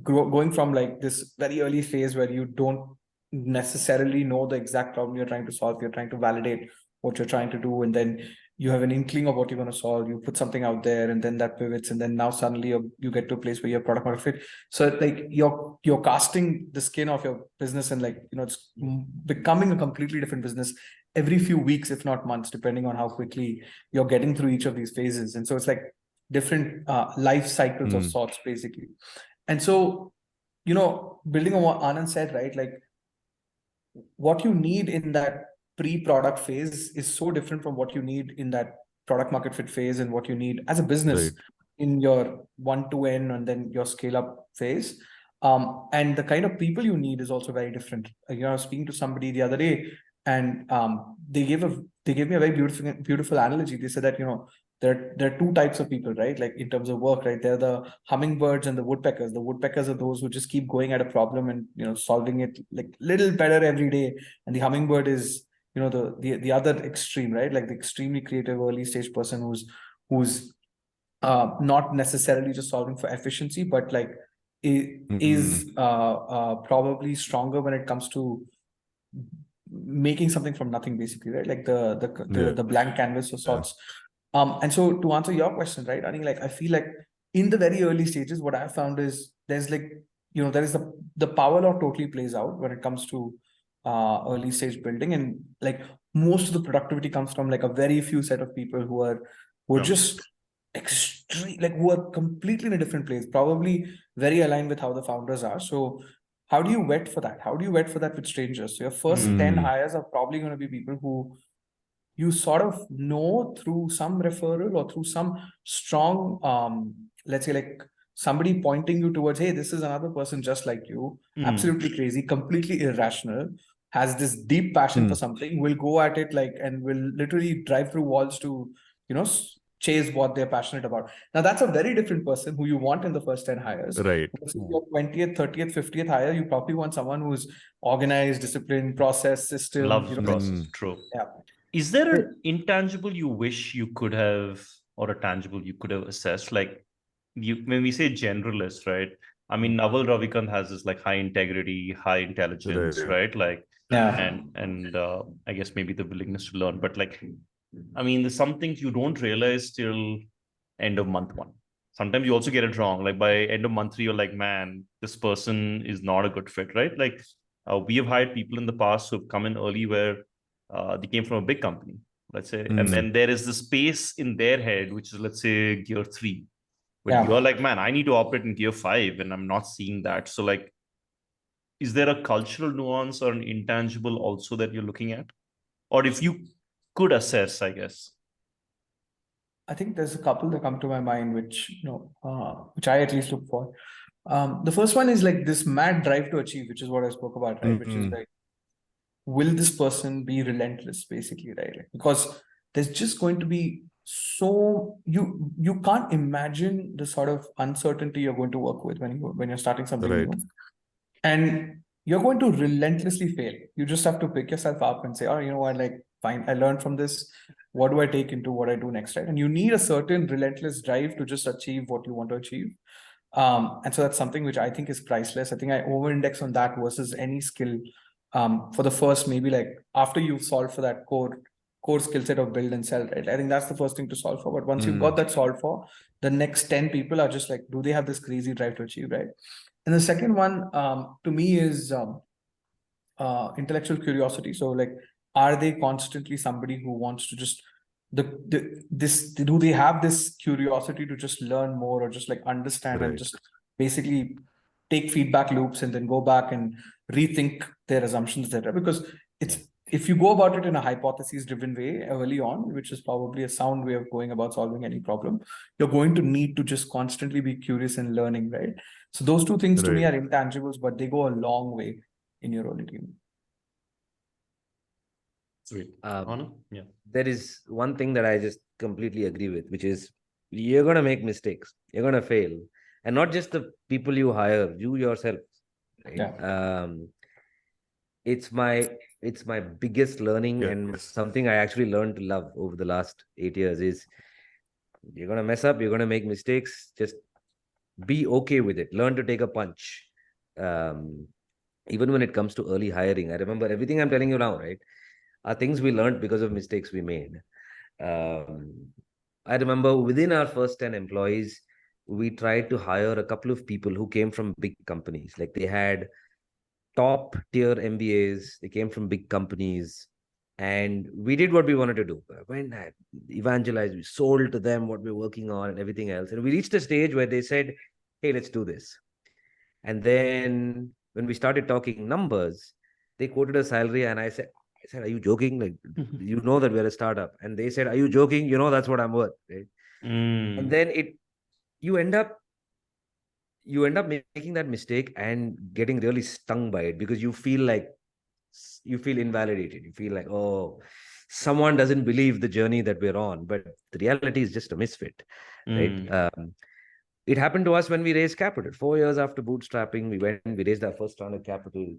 going from like this very early phase where you don't necessarily know the exact problem you're trying to solve. You're trying to validate what you're trying to do, and then you have an inkling of what you're going to solve. You put something out there, and then that pivots, and then now suddenly you get to a place where your product market fit. So like you're casting the skin of your business, and like it's becoming a completely different business every few weeks, if not months, depending on how quickly you're getting through each of these phases. And so it's like different life cycles of sorts, basically. And so building on what Anand said, right? Like what you need in that pre-product phase is so different from what you need in that product market fit phase, and what you need as a business in your 1 to N and then your scale up phase. And the kind of people you need is also very different. I was speaking to somebody the other day, and they gave me a very beautiful analogy. They said that there are two types of people, right? Like in terms of work, right? They're the hummingbirds and the woodpeckers. The woodpeckers are those who just keep going at a problem and solving it like little better every day. And the hummingbird is the other extreme, right? Like the extremely creative early stage person who's not necessarily just solving for efficiency, but like is probably stronger when it comes to making something from nothing, basically, right? Like the blank canvas of sorts. And so to answer your question, right, I think like I feel like in the very early stages, what I found is there's like there is the power law totally plays out when it comes to early stage building. And like most of the productivity comes from like a very few set of people who are Yeah. just extreme, like who are completely in a different place, probably very aligned with how the founders are. So how do you vet for that? How do you vet for that with strangers? So your first 10 hires are probably going to be people who you sort of know through some referral or through some strong, let's say like somebody pointing you towards, hey, this is another person just like you, absolutely crazy, completely irrational, has this deep passion for something, will go at it like, and will literally drive through walls to, chase what they're passionate about. Now that's a very different person who you want in the first 10 hires. Right. Your 20th, 30th, 50th hire, you probably want someone who's organized, disciplined, process, system, Loves process. True. Yeah. Is there an intangible you wish you could have, or a tangible you could have assessed? Like when we say generalist, right? I mean, Naval Ravikant has this like high integrity, high intelligence, right? Like, and I guess maybe the willingness to learn. But like, I mean, there's some things you don't realize till end of month one. Sometimes you also get it wrong. Like by end of month three, you're like, man, this person is not a good fit, right? Like we have hired people in the past who've come in early where they came from a big company, let's say, and then there is the space in their head, which is, let's say, gear 3, but you're like, man, I need to operate in gear 5, and I'm not seeing that. So like, is there a cultural nuance or an intangible also that you're looking at? Or if you could assess, I guess. I think there's a couple that come to my mind, which, which I at least look for. The first one is like this mad drive to achieve, which is what I spoke about, right? Which is like, will this person be relentless, basically, right? Like, because there's just going to be you can't imagine the sort of uncertainty you're going to work with when you're starting something new, and you're going to relentlessly fail. You just have to pick yourself up and say, oh, you know what, like, fine, I learned from this. What do I take into what I do next, right? And you need a certain relentless drive to just achieve what you want to achieve. And so that's something which I think is priceless. I think I over-index on that versus any skill. For the first, maybe like after you've solved for that core skill set of build and sell, right? I think that's the first thing to solve for. But once you've got that solved for, the next 10 people are just like, do they have this crazy drive to achieve, right? And the second one, to me, is intellectual curiosity. So like, are they constantly somebody who wants to just do they have this curiosity to just learn more or just like understand and just basically take feedback loops and then go back and rethink their assumptions, etc. Because if you go about it in a hypothesis driven way early on, which is probably a sound way of going about solving any problem, you're going to need to just constantly be curious and learning, right? So those two things to me are intangibles, but they go a long way in your early team. Sweet. There is one thing that I just completely agree with, which is you're going to make mistakes. You're going to fail. And not just the people you hire, you yourself. Right? It's my biggest learning and something I actually learned to love over the last 8 years is you're going to mess up. You're going to make mistakes. Just be okay with it. Learn to take a punch. Even when it comes to early hiring, I remember everything I'm telling you now, right? Are things we learned because of mistakes we made. I remember within our first 10 employees, we tried to hire a couple of people who came from big companies. Like they had top tier MBAs, they came from big companies, and we did what we wanted to do. When I evangelized, we sold to them what we're working on and everything else. And we reached a stage where they said, hey, let's do this. And then when we started talking numbers, they quoted a salary and I said, are you joking? Like, you know that we're a startup. And they said, are you joking? You know, that's what I'm worth, right? And then you end up making that mistake and getting really stung by it because you feel invalidated. You feel like, oh, someone doesn't believe the journey that we're on. But the reality is just a misfit, right? It happened to us when we raised capital. 4 years after bootstrapping, we raised our first round of capital.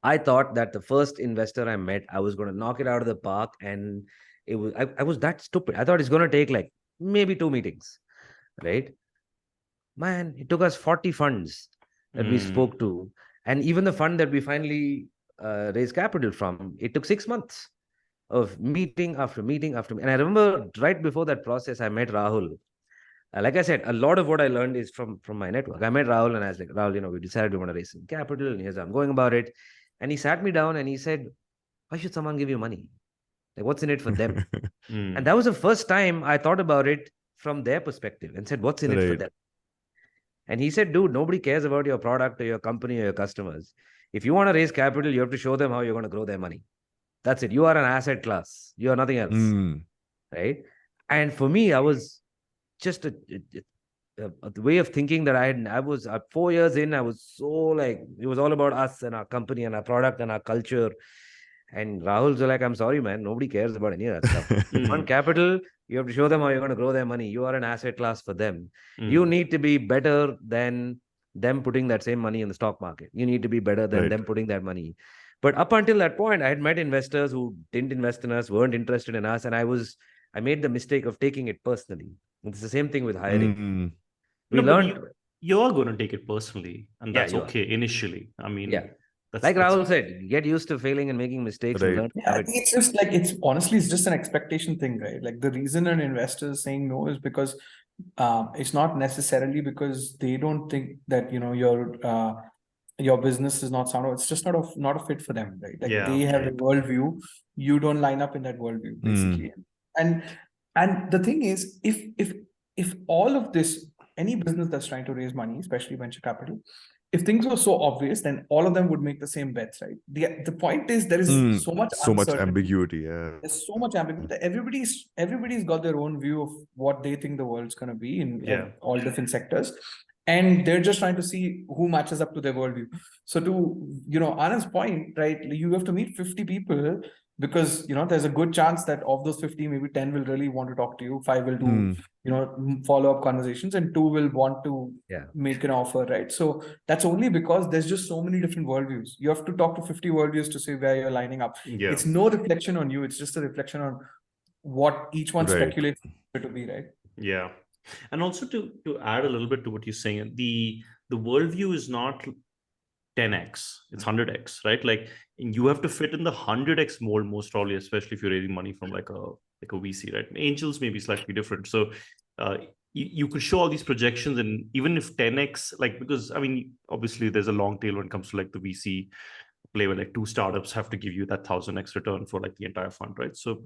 I thought that the first investor I met, I was going to knock it out of the park. And I was that stupid. I thought it's going to take like maybe 2 meetings, right? Man, it took us 40 funds that we spoke to. And even the fund that we finally raised capital from, it took 6 months of meeting after meeting after meeting. And I remember right before that process, I met Rahul. Like I said, a lot of what I learned is from my network. I met Rahul and I was like, Rahul, we decided we want to raise some capital and here's how I'm going about it. And he sat me down and he said, why should someone give you money? Like, what's in it for them? Mm. And that was the first time I thought about it from their perspective and said, what's in it for Right. them? And he said, dude, nobody cares about your product or your company or your customers. If you want to raise capital, you have to show them how you're going to grow their money. That's it. You are an asset class. You are nothing else. Mm. Right. And for me, I was just a way of thinking that I was 4 years in, I was so like, it was all about us and our company and our product and our culture. And Rahul's like, I'm sorry, man, nobody cares about any of that stuff. You want capital, you have to show them how you're going to grow their money. You are an asset class for them. You need to be better than them putting that same money in the stock market. You need to be better than them putting that money. But up until that point, I had met investors who didn't invest in us, weren't interested in us. And I made the mistake of taking it personally. It's the same thing with hiring. Mm. We No, but learned. you are going to take it personally, and Yeah, that's you are. okay initially. I mean, Yeah. that's Like Rahul said, get used to failing and making mistakes and Right. learn Yeah, from I it. think it's just like it's honestly it's just an expectation thing, right? Like the reason an investor is saying no is because it's not necessarily because they don't think that your business is not sound. It's just not a fit for them, right? Like Yeah, they have a right. worldview, you don't line up in that worldview, basically. And the thing is, if all of this, any business that's trying to raise money, especially venture capital, if things were so obvious, then all of them would make the same bets, right? The point is there is so much So much uncertainty. ambiguity. Yeah. There's so much ambiguity that everybody's got their own view of what they think the world's going to be in all different sectors, and they're just trying to see who matches up to their worldview. So to Anand's point, right? You have to meet 50 people because there's a good chance that of those 50, maybe 10 will really want to talk to you, 5 will do follow-up conversations, and 2 will want to make an offer, right? So that's only because there's just so many different worldviews. You have to talk to 50 worldviews to see where you're lining up. Yeah. It's no reflection on you, it's just a reflection on what each one speculates to be, right? Yeah. And also to add a little bit to what you're saying, the worldview is not 10x, it's 100x, right? Like you have to fit in the 100x mold most probably, especially if you're raising money from like a VC, right? Angels may be slightly different. So you could show all these projections, and even if 10x, like, because I mean, obviously there's a long tail when it comes to like the VC play where like 2 startups have to give you that 1000x return for like the entire fund, right? So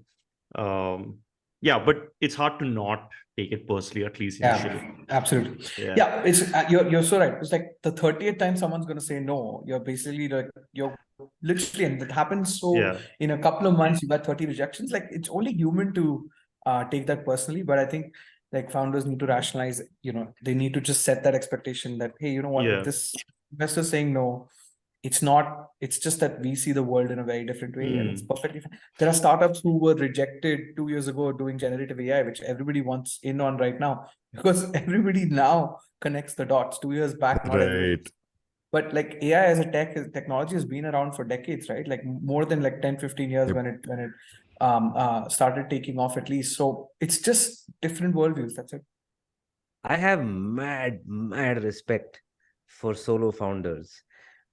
yeah, but it's hard to not take it personally, at least initially. Absolutely. Yeah, it's you're so right. It's like the 30th time someone's going to say no, you're basically like you're literally, and that happens. So in a couple of months, you got 30 rejections. Like it's only human to take that personally, but I think like founders need to rationalize. They need to just set that expectation that, hey, you know what, if this investor saying no, it's just that we see the world in a very different way, and it's perfectly fine. There are startups who were rejected 2 years ago doing generative AI, which everybody wants in on right now, because everybody now connects the dots. 2 years back, not everybody. But like AI as a technology has been around for decades, right? Like more than like 10, 15 years when it started taking off at least. So it's just different worldviews. That's it. I have mad respect for solo founders.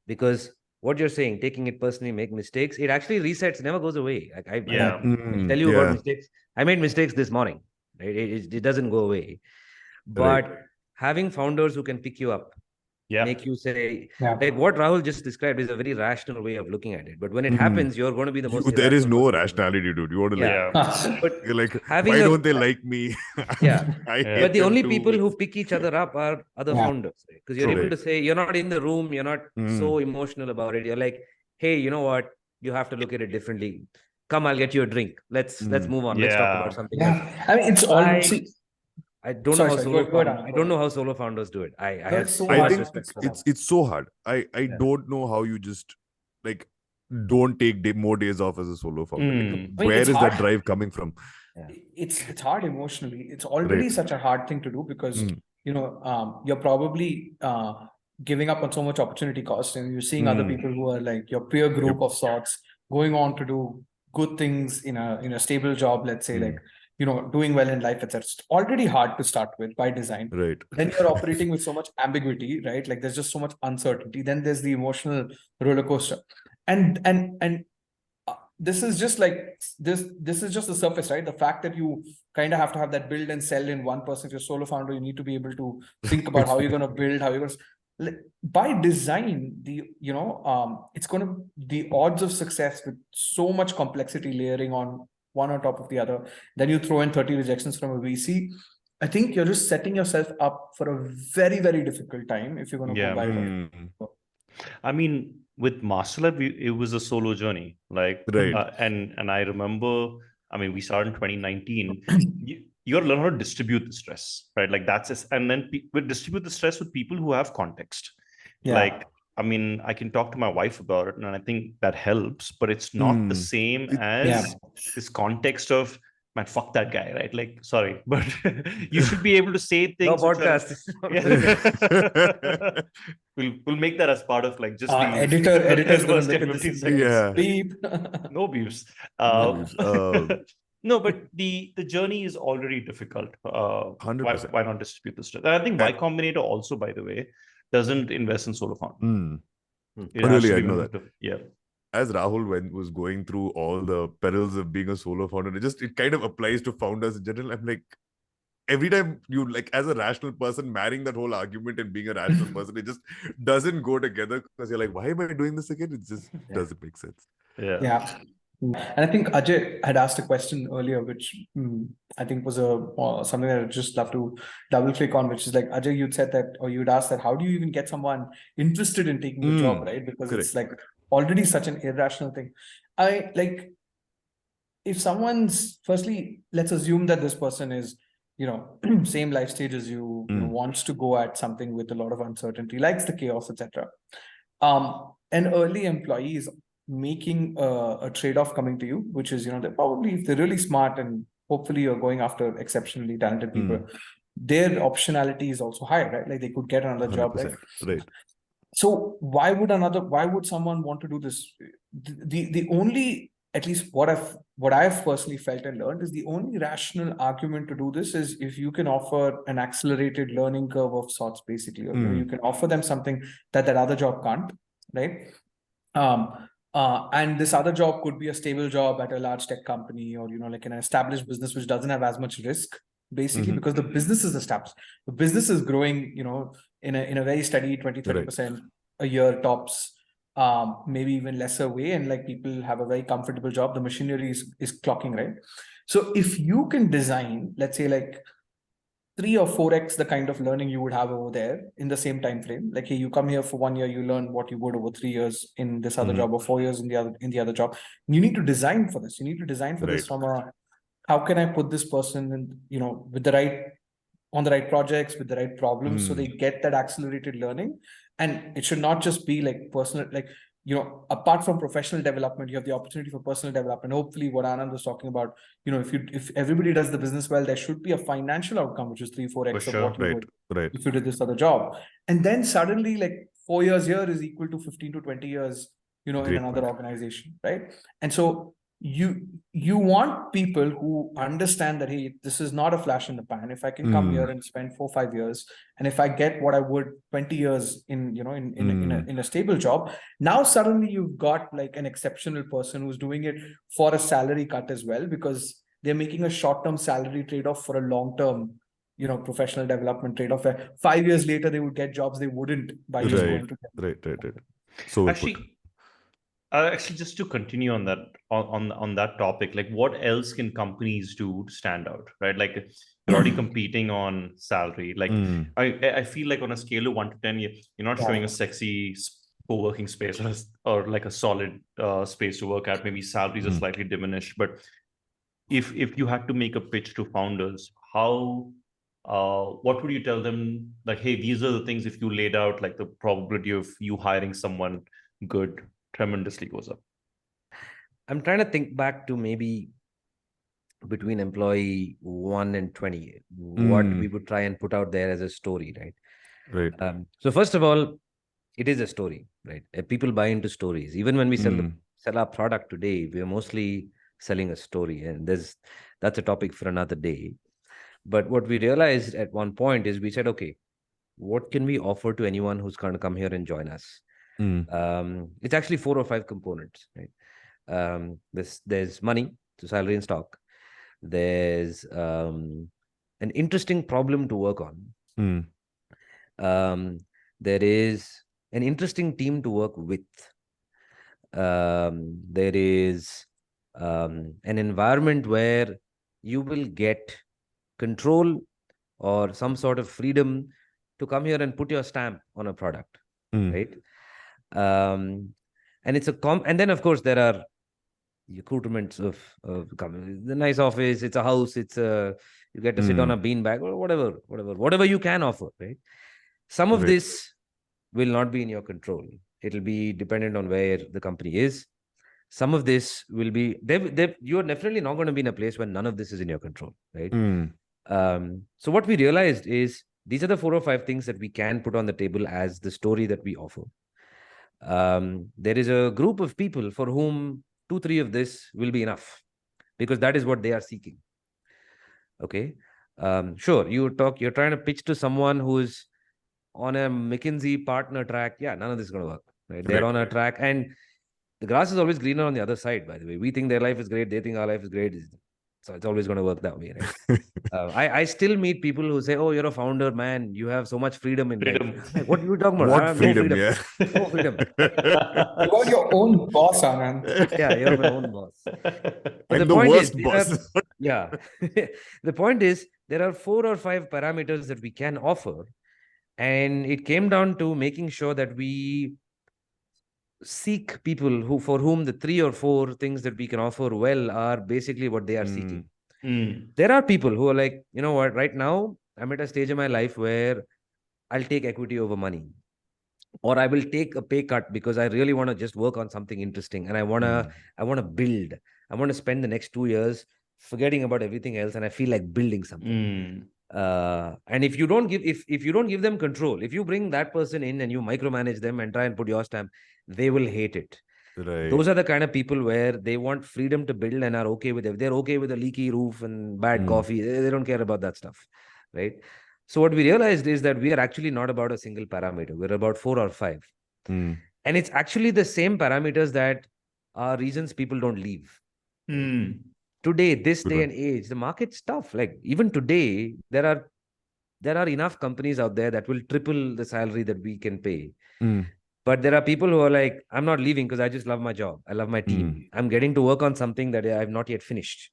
Because what you're saying, taking it personally, make mistakes, it actually resets, never goes away. Like I tell you about mistakes. I made mistakes this morning. Right? It doesn't go away. But having founders who can pick you up, make you say, like what Rahul just described is a very rational way of looking at it. But when it happens, you're going to be the most. There is no rationality, dude. You want to but you're like, having why don't they like me? But the only people who pick each other up are other founders, because you're able to say, you're not in the room, you're not so emotional about it. You're like, hey, you know what? You have to look at it differently. Come, I'll get you a drink. Let's move on. Let's talk about something else. I mean, it's all. I don't know how I don't know how solo founders do it. I have so much respect for that. It's so hard. I don't know how you just like don't take more days off as a solo founder. Like, where is that drive coming from? It's hard emotionally. It's already such a hard thing to do because you're probably giving up on so much opportunity cost, and you're seeing other people who are like your peer group of sorts going on to do good things in a stable job, let's say, like doing well in life, etc. It's already hard to start with by design. Right. Then you're operating with so much ambiguity, right? Like there's just so much uncertainty. Then there's the emotional roller coaster, and this is just like this is just the surface, right? The fact that you kind of have to have that build and sell in one person. If you're a solo founder, you need to be able to think about how you're going to build, how you're going to by design, it's going to, the odds of success with so much complexity layering on one on top of the other, then you throw in 30 rejections from a VC. I think you're just setting yourself up for a very, very difficult time if you're going to go by that. I mean, with MasterLab, it was a solo journey. Like, Right. And I remember, I mean, we started in 2019. You got to learn how to distribute the stress, right? Like that's just, and then we distribute the stress with people who have context. Yeah. Like, I mean, I can talk to my wife about it, and I think that helps, but it's not the same as this context of, man, fuck that guy, right? Like, sorry, but you should be able to say things. No podcast. We'll make that as part of like just the editor's gonna first make 15 seconds. Yeah. Beep. No beeps. No beeps. No, but the journey is already difficult. 100%. Why not distribute the stress? And I think Y Combinator also, by the way, doesn't invest in solo fund. Really, I know that. Yeah. As Rahul was going through all the perils of being a solo founder, it kind of applies to founders in general. I'm like, every time you like, as a rational person, marrying that whole argument and being a rational person, it just doesn't go together, because you're like, why am I doing this again? It just doesn't make sense. Yeah. And I think Ajay had asked a question earlier, which I think was something that I'd just love to double click on, which is like, Ajay, you'd said that, or you'd asked that, how do you even get someone interested in taking the job, right? Because it's like already such an irrational thing. If someone's, firstly, let's assume that this person is, same life stage as you, wants to go at something with a lot of uncertainty, likes the chaos, etc. An early employee is making a trade-off coming to you, which is, they're probably, if they're really smart and hopefully you're going after exceptionally talented people, their optionality is also high, right? Like they could get another job, right? Right. So why would someone want to do this? The only, at least what I've personally felt and learned, is the only rational argument to do this is if you can offer an accelerated learning curve of sorts, basically, or you can offer them something that other job can't, right? And this other job could be a stable job at a large tech company, or like an established business which doesn't have as much risk, basically, because the business is established. The business is growing, in a very steady 20-30% a year tops, maybe even lesser way, and like people have a very comfortable job. The machinery is clocking, right? So if you can design, let's say, like 3 or 4x the kind of learning you would have over there in the same time frame. Like, hey, you come here for 1 year, you learn what you would over 3 years in this other job, or 4 years in the other job. You need to design for this. You need to design for this from how can I put this person in, with on the right projects, with the right problems, so they get that accelerated learning. And it should not just be like personal, like, apart from professional development, you have the opportunity for personal development. Hopefully what Anand was talking about, if everybody does the business well, there should be a financial outcome, which is 3-4x of what you would if you did this other job. And then suddenly, like 4 years here is equal to 15 to 20 years, in another organization, right? And so you want people who understand that, hey, this is not a flash in the pan. If I can come here and spend 4-5 years, and if I get what I would 20 years in a stable job, now suddenly you've got like an exceptional person who's doing it for a salary cut as well, because they're making a short-term salary trade-off for a long-term, professional development trade-off, where 5 years later they would get jobs they wouldn't by just going to them. Right. So actually, just to continue on that on that topic, like what else can companies do to stand out, right? Like you're already competing on salary. Like I feel like on a scale of 1 to 10, you're not showing a sexy co-working space or like a solid space to work at. Maybe salaries are slightly diminished, but if you had to make a pitch to founders, what would you tell them? Like, hey, these are the things, if you laid out, like the probability of you hiring someone good tremendously goes up. I'm trying to think back to maybe between employee 1 and 20, what we would try and put out there as a story, right? So first of all, it is a story, right? People buy into stories. Even when we sell our product today, we are mostly selling a story, and that's a topic for another day. But what we realized at one point is we said, okay, what can we offer to anyone who's going to come here and join us? It's actually 4 or 5 components, right? There's money, so salary and stock. There's an interesting problem to work on. There is an interesting team to work with. There is an environment where you will get control or some sort of freedom to come here and put your stamp on a product, right? And it's and then of course there are accoutrements of the nice office, it's a house, it's a, you get to sit on a beanbag or whatever you can offer, right? Some of this will not be in your control. It'll be dependent on where the company is. Some of this will be, you're definitely not going to be in a place where none of this is in your control, right? So what we realized is these are the 4 or 5 things that we can put on the table as the story that we offer. There is a group of people for whom 2-3 of this will be enough because that is what they are seeking. Okay. Sure, you're trying to pitch to someone who is on a McKinsey partner track. Yeah, none of this is going to work, right? They're on a track, and the grass is always greener on the other side, by the way. We think their life is great, they think our life is great. So it's always going to work that way, right? I still meet people who say, oh, you're a founder, man. You have so much freedom in life. Like, what are you talking about? What freedom, no freedom. yeah. No freedom. You're your own boss, Anand. Yeah, you're my own boss. But And the point worst is, boss. yeah. The point is, there are 4 or 5 parameters that we can offer. And it came down to making sure that we seek people for whom the 3 or 4 things that we can offer well are basically what they are seeking. There are people who are like, you know what, right now I'm at a stage in my life where I'll take equity over money, or I will take a pay cut because I really want to just work on something interesting, and I want to build. I want to spend the next 2 years forgetting about everything else, and I feel like building something. And if you don't give them control, if you bring that person in and you micromanage them and try and put your stamp, they will hate it. Right. Those are the kind of people where they want freedom to build and are okay with it. They're okay with a leaky roof and bad coffee. They don't care about that stuff, right? So what we realized is that we are actually not about a single parameter. We're about 4 or 5. And it's actually the same parameters that are reasons people don't leave. Today, this day and age, the market's tough. Like even today, there are enough companies out there that will triple the salary that we can pay. But there are people who are like, I'm not leaving because I just love my job. I love my team. I'm getting to work on something that I've not yet finished.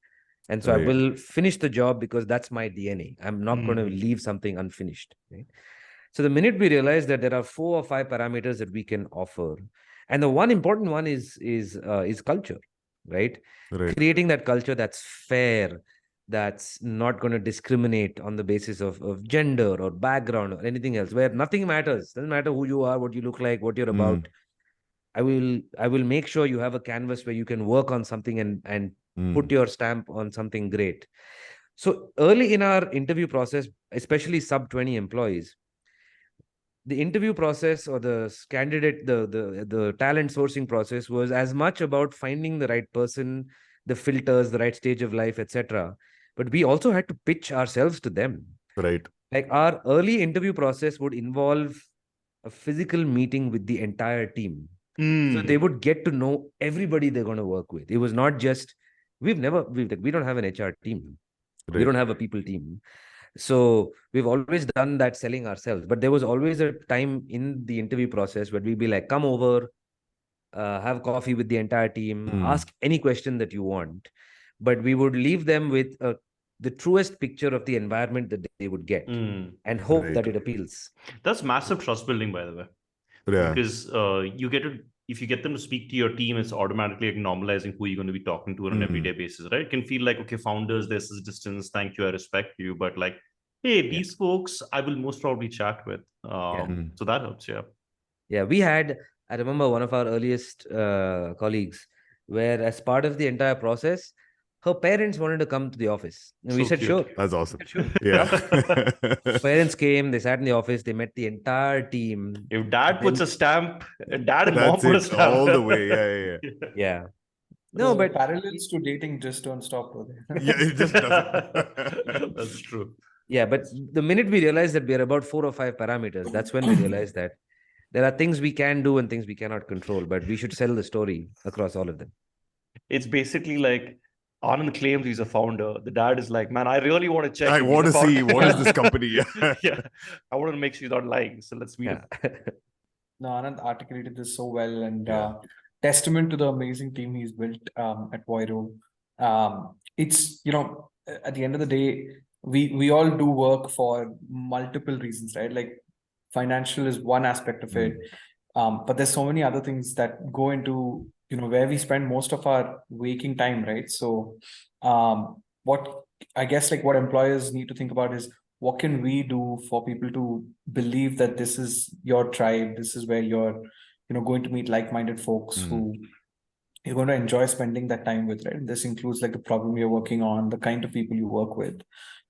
And so I will finish the job because that's my DNA. I'm not going to leave something unfinished. Right? So the minute we realize that there are 4 or 5 parameters that we can offer, and the one important one is culture, right? Creating that culture that's fair, that's not going to discriminate on the basis of gender or background or anything else, where nothing matters. Doesn't matter who you are, what you look like, what you're about. I will make sure you have a canvas where you can work on something and put your stamp on something great. So early in our interview process, especially sub 20 employees, the interview process or the candidate, the talent sourcing process was as much about finding the right person, the filters, the right stage of life, etc. But we also had to pitch ourselves to them. Right. Like our early interview process would involve a physical meeting with the entire team. So they would get to know everybody they're going to work with. It was not just, we don't have an HR team. We don't have a people team. So we've always done that selling ourselves. But there was always a time in the interview process where we'd be like, come over, have coffee with the entire team, ask any question that you want. But we would leave them with the truest picture of the environment that they would get and hope that it appeals. That's massive trust building, by the way. Yeah. Because if you get them to speak to your team, it's automatically like normalizing who you're going to be talking to on an everyday basis, right? It can feel like, okay, founders, there's this distance, thank you, I respect you. But like, hey, these folks, I will most probably chat with. So that helps, Yeah, I remember one of our earliest colleagues, where as part of the entire process, her parents wanted to come to the office. And we said, sure. That's awesome. Sure. Yeah. Parents came, they sat in the office, they met the entire team. If dad puts a stamp, dad and mom put a stamp. All the way. Yeah. No, but parallels to dating just don't stop over there. Yeah, it just doesn't. That's true. Yeah, but the minute we realize that we're about 4 or 5 parameters, that's when we realize that there are things we can do and things we cannot control, but we should sell the story across all of them. It's basically like Anand claims he's a founder. The dad is like, man, I really want to check. I if he's want a to see founder." what is this company. Yeah, I want to make sure he's not lying. So let's meet him. No, Anand articulated this so well, and Yeah. testament to the amazing team he's built at Voiro. It's, at the end of the day, we all do work for multiple reasons, right? Like financial is one aspect of it, but there's so many other things that go into where we spend most of our waking time, right? So, what I guess like what employers need to think about is, what can we do for people to believe that this is your tribe, this is where you're going to meet like-minded folks who you're going to enjoy spending that time with, right? And this includes like the problem you're working on, the kind of people you work with.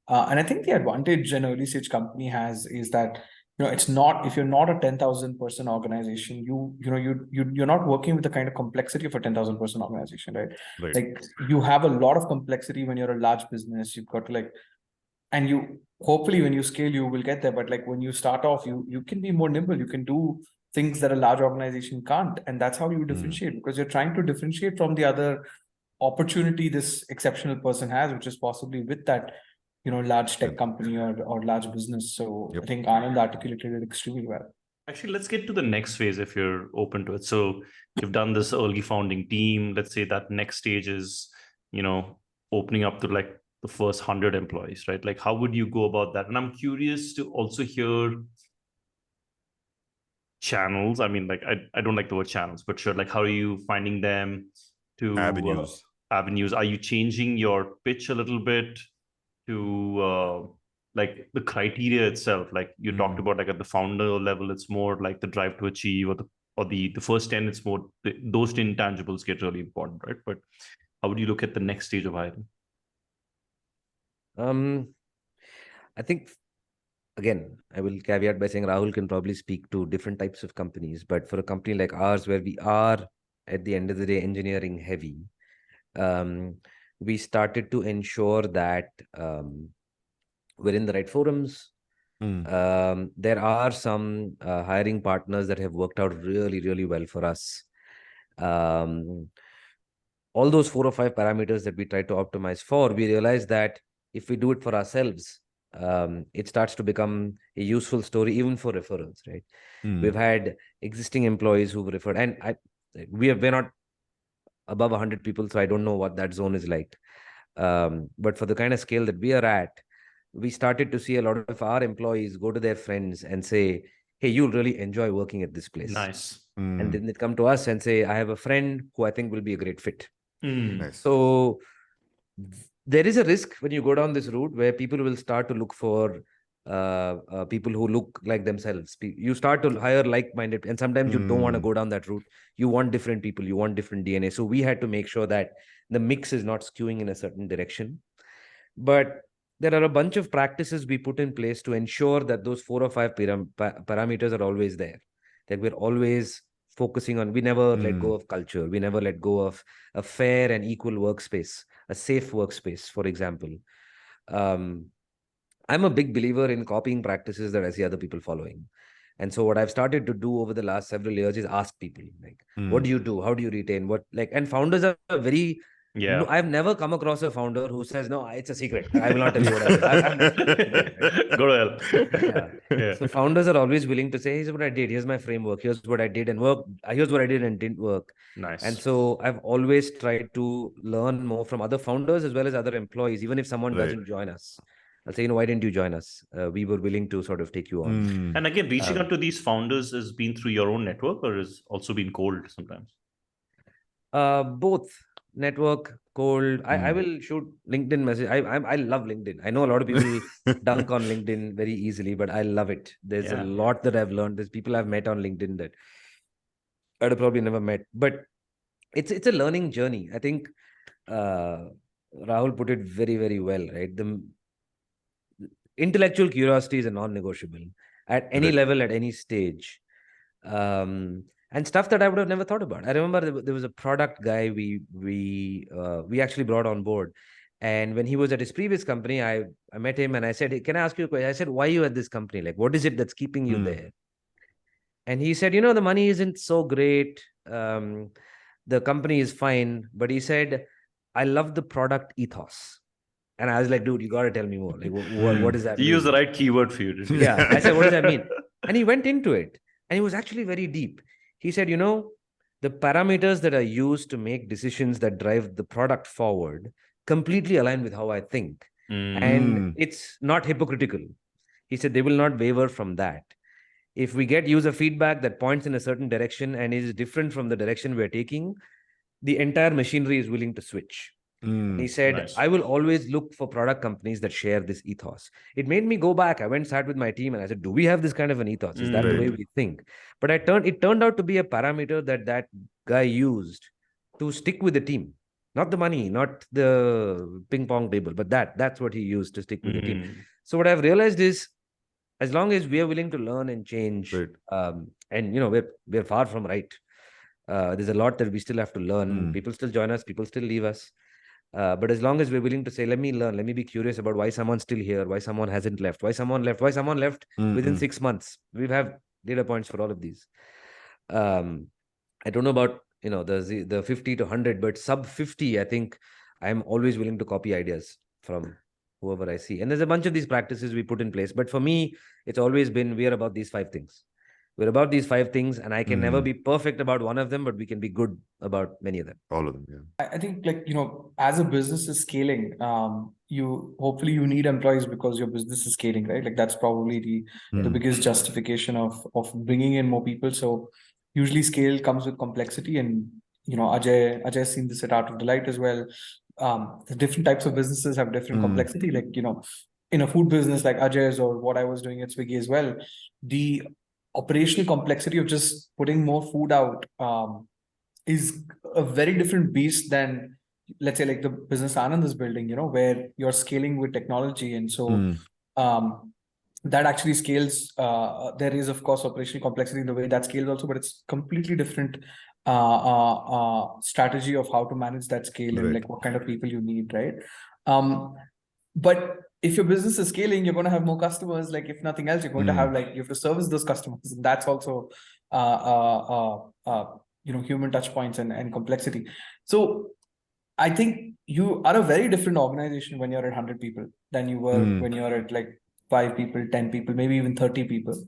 And I think the advantage an early stage company has is that it's not, if you're not a 10,000 person organization, you're not working with the kind of complexity of a 10,000 person organization, right? Right. Like you have a lot of complexity when you're a large business. You've got to like, and you hopefully when you scale you will get there, but like when you start off, you can be more nimble, you can do things that a large organization can't, and that's how you differentiate, because you're trying to differentiate from the other opportunity this exceptional person has, which is possibly with that large tech company or large business. So I think Anand articulated it extremely well. Actually, let's get to the next phase if you're open to it. So you've done this early founding team. Let's say that next stage is, opening up to like the first 100 employees, right? Like, how would you go about that? And I'm curious to also hear channels. I mean, like, I don't like the word channels, but sure, like, how are you finding them to avenues? Are you changing your pitch a little bit to like the criteria itself? Like you talked about, like at the founder level, it's more like the drive to achieve, or the first 10, it's more those intangibles get really important, right? But how would you look at the next stage of hiring? I think, again, I will caveat by saying Rahul can probably speak to different types of companies, but for a company like ours, where we are at the end of the day engineering heavy, we started to ensure that we're in the right forums. There are some hiring partners that have worked out really, really well for us. All those 4 or 5 parameters that we try to optimize for, we realize that if we do it for ourselves, it starts to become a useful story even for referrals, right? We've had existing employees who've referred, and we're not above 100 people, so I don't know what that zone is like. But for the kind of scale that we are at, we started to see a lot of our employees go to their friends and say, hey, you'll really enjoy working at this place. Nice. And then they come to us and say, I have a friend who I think will be a great fit. Nice. So there is a risk when you go down this route where people will start to look for people who look like themselves. You start to hire like-minded, and sometimes you don't want to go down that route. You want different people, you want different DNA. So we had to make sure that the mix is not skewing in a certain direction. But there are a bunch of practices we put in place to ensure that those 4 or 5 parameters are always there. That we're always focusing on, we never let go of culture. We never let go of a fair and equal workspace, a safe workspace, for example. I'm a big believer in copying practices that I see other people following. And so what I've started to do over the last several years is ask people, like, what do you do? How do you retain? And founders are very... Yeah. No, I've never come across a founder who says, no, it's a secret. I will not tell you what I did. Right? Go to hell. Yeah. So founders are always willing to say, here's what I did. Here's my framework. Here's what I did and work. Here's what I did and didn't work. Nice. And so I've always tried to learn more from other founders as well as other employees, even if someone doesn't join us. I'll say, why didn't you join us? We were willing to sort of take you on. And again, reaching out to these founders has been through your own network, or has also been cold sometimes? Both. Network, cold. I will shoot LinkedIn message. I love LinkedIn. I know a lot of people dunk on LinkedIn very easily, but I love it. There's a lot that I've learned. There's people I've met on LinkedIn that I'd have probably never met. But it's a learning journey. I think Rahul put it very, very well, right? The intellectual curiosity is a non-negotiable at any level, at any stage. And stuff that I would have never thought about. I remember there was a product guy we actually brought on board. And when he was at his previous company, I met him and I said, hey, can I ask you a question? I said, why are you at this company? Like, what is it that's keeping you there? And he said, the money isn't so great. The company is fine. But he said, I love the product ethos. And I was like, dude, you got to tell me more. Like, what does that You mean? use the right keyword for you, didn't you? Yeah. I said, what does that mean? And he went into it. And he was actually very deep. He said, the parameters that are used to make decisions that drive the product forward completely align with how I think. And it's not hypocritical. He said they will not waver from that. If we get user feedback that points in a certain direction and is different from the direction we're taking, the entire machinery is willing to switch. He said, Nice. I will always look for product companies that share this ethos. It made me go back. I went, sat with my team and I said, do we have this kind of an ethos? Is that the way we think? But it turned out to be a parameter that guy used to stick with the team. Not the money, not the ping pong table, but that's what he used to stick with the team. So what I've realized is, as long as we are willing to learn and change, and we're far from right. There's a lot that we still have to learn. People still join us, people still leave us. But as long as we're willing to say, let me learn, let me be curious about why someone's still here, why someone hasn't left, why someone left within 6 months. We have data points for all of these. I don't know about the 50 to 100, but sub 50, I think I'm always willing to copy ideas from whoever I see. And there's a bunch of these practices we put in place. But for me, it's always been, we are about these 5 things. We're about these 5 things, and I can never be perfect about one of them, but we can be good about many of them. All of them, yeah. I think, as a business is scaling, hopefully you need employees because your business is scaling, right? Like that's probably the biggest justification of bringing in more people. So usually scale comes with complexity, and Ajay's seen this at Art of Delight as well. The different types of businesses have different complexity. Like in a food business like Ajay's or what I was doing at Swiggy as well, the operational complexity of just putting more food out is a very different beast than, let's say, like the business Anand is building, where you're scaling with technology. And so that actually scales. There is, of course, operational complexity in the way that scales also, but it's completely different strategy of how to manage that scale and like what kind of people you need, right? But if your business is scaling, you're going to have more customers. Like if nothing else, you're going to have you have to service those customers. And that's also human touch points and complexity. So I think you are a very different organization when you're at 100 people than you were when you're at like 5 people, 10 people, maybe even 30 people.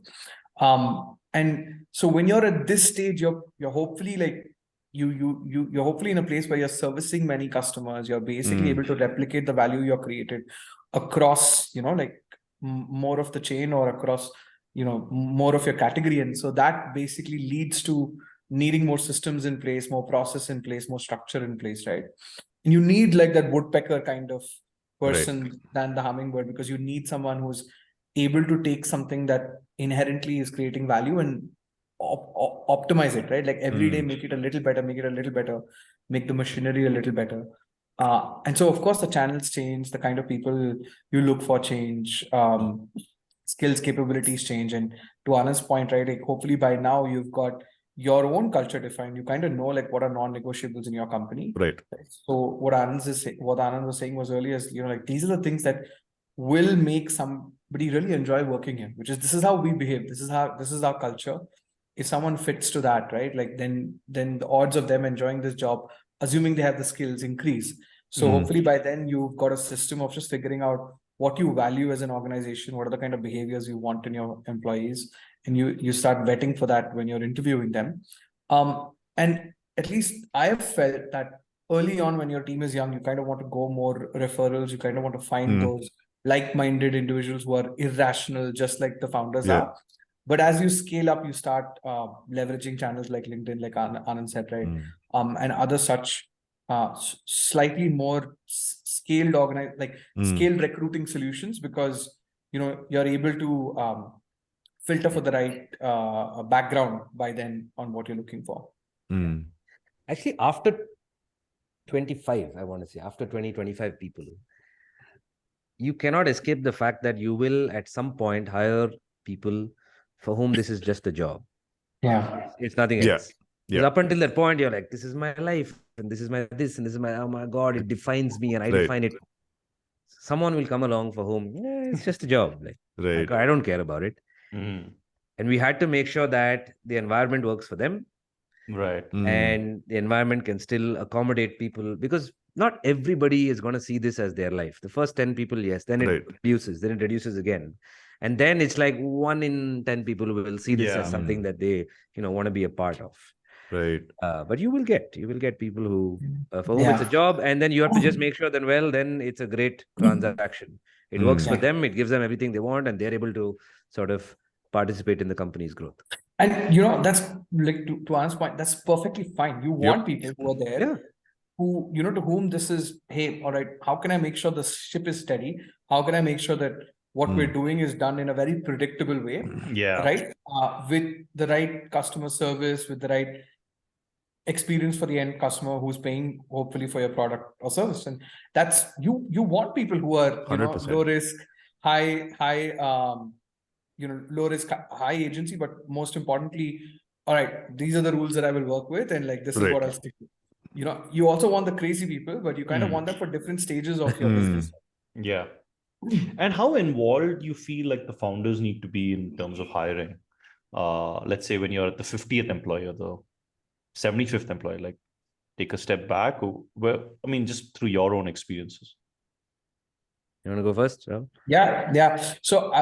And so when you're at this stage, you're hopefully like you're hopefully in a place where you're servicing many customers. You're basically able to replicate the value you're created across, more of the chain or across, more of your category. And so that basically leads to needing more systems in place, more process in place, more structure in place, right? And you need like that woodpecker kind of person than the hummingbird, because you need someone who's able to take something that inherently is creating value and optimize it, right? Like every day, make it a little better, make the machinery a little better. And so, of course, the channels change, the kind of people you look for change, skills, capabilities change. And to Anand's point, right, like hopefully by now you've got your own culture defined. You kind of know like what are non-negotiables in your company. Right. So what Anand was saying was earlier is, like these are the things that will make somebody really enjoy working here, which is this is how we behave. This is our culture. If someone fits to that, right, like then the odds of them enjoying this job, assuming they have the skills, increase. So hopefully by then you've got a system of just figuring out what you value as an organization, what are the kind of behaviors you want in your employees, and you start vetting for that when you're interviewing them. And at least I have felt that early on when your team is young, you kind of want to go more referrals. You kind of want to find those like-minded individuals who are irrational, just like the founders are. But as you scale up, you start leveraging channels like LinkedIn, like Anand said, right? And other such slightly more scaled scaled recruiting solutions, because you're able to filter for the right background by then on what you're looking for. Actually, after 25, I want to say, after 25 people, you cannot escape the fact that you will at some point hire people for whom this is just a job. Yeah. It's nothing else. Yeah. Up until that point, you're like, this is my life, and this is my this, and this is my, oh my God, it defines me, and I define it. Someone will come along for whom it's just a job. Like, I don't care about it. And we had to make sure that the environment works for them. Right. And the environment can still accommodate people, because not everybody is going to see this as their life. The first 10 people, yes, then Right. then it reduces again. And then it's like 1 in 10 people will see this as something that they, want to be a part of. Right. But you will get people who, for whom it's a job, and then you have to just make sure then it's a great transaction. It works for them. It gives them everything they want, and they're able to sort of participate in the company's growth. And that's like to Anand's point, that's perfectly fine. You want people who are there, who, to whom this is, hey, all right, how can I make sure the ship is steady? How can I make sure that what we're doing is done in a very predictable way? Right? With the right customer service, with the right experience for the end customer who's paying hopefully for your product or service. And that's, you want people who are, 100%. low risk, high, low risk, high agency, but most importantly, all right, these are the rules that I will work with, and like this is what I'll stick to. You also want the crazy people, but you kind of want them for different stages of your business. Yeah. And how involved you feel like the founders need to be in terms of hiring? Let's say when you're at the 50th employee or the 75th employee, like take a step back, or just through your own experiences. You want to go first, Rahul? Yeah. So,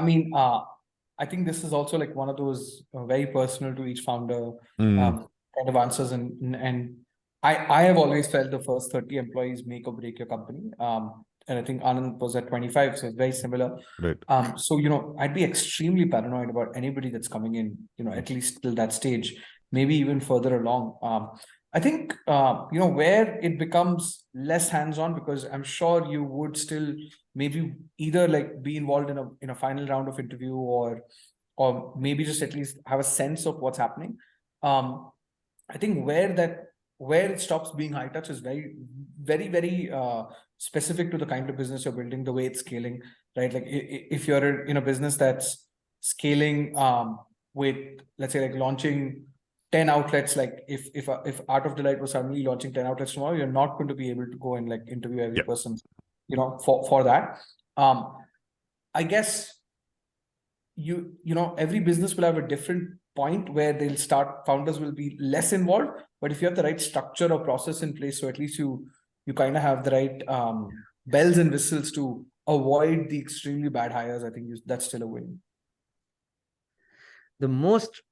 I think this is also like one of those very personal to each founder kind of answers. And I have always felt the first 30 employees make or break your company. And I think Anand was at 25, so it's very similar. Right. So, I'd be extremely paranoid about anybody that's coming in, at least till that stage, maybe even further along. I think, where it becomes less hands-on, because I'm sure you would still maybe either like be involved in a final round of interview, or maybe just at least have a sense of what's happening. I think where it stops being high touch is very, very, very specific to the kind of business you're building, the way it's scaling, right? Like if you're in a business that's scaling with, let's say, like launching 10 outlets, like if Art of Delight was suddenly launching 10 outlets tomorrow, you're not going to be able to go and like interview every person, for that. I guess every business will have a different point where founders will be less involved, but if you have the right structure or process in place, so at least you kind of have the right bells and whistles to avoid the extremely bad hires, I think that's still a win. The most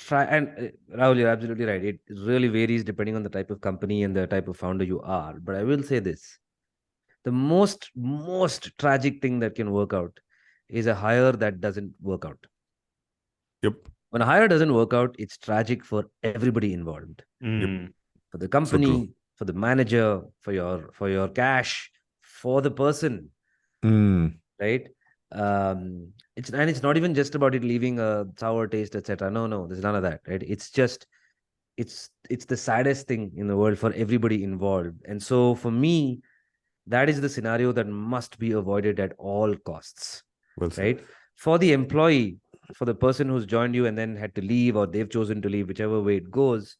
Rahul, you're absolutely right. It really varies depending on the type of company and the type of founder you are. But I will say this: the most tragic thing that can work out is a hire that doesn't work out. Yep. When a hire doesn't work out, it's tragic for everybody involved. Yep. For the company, for the manager, for your cash, for the person, right? It's not even just about it leaving a sour taste, etc. No, there's none of that, right? It's just it's the saddest thing in the world for everybody involved. And so for me, that is the scenario that must be avoided at all costs. Right? For the employee, for the person who's joined you and then had to leave, or they've chosen to leave, whichever way it goes,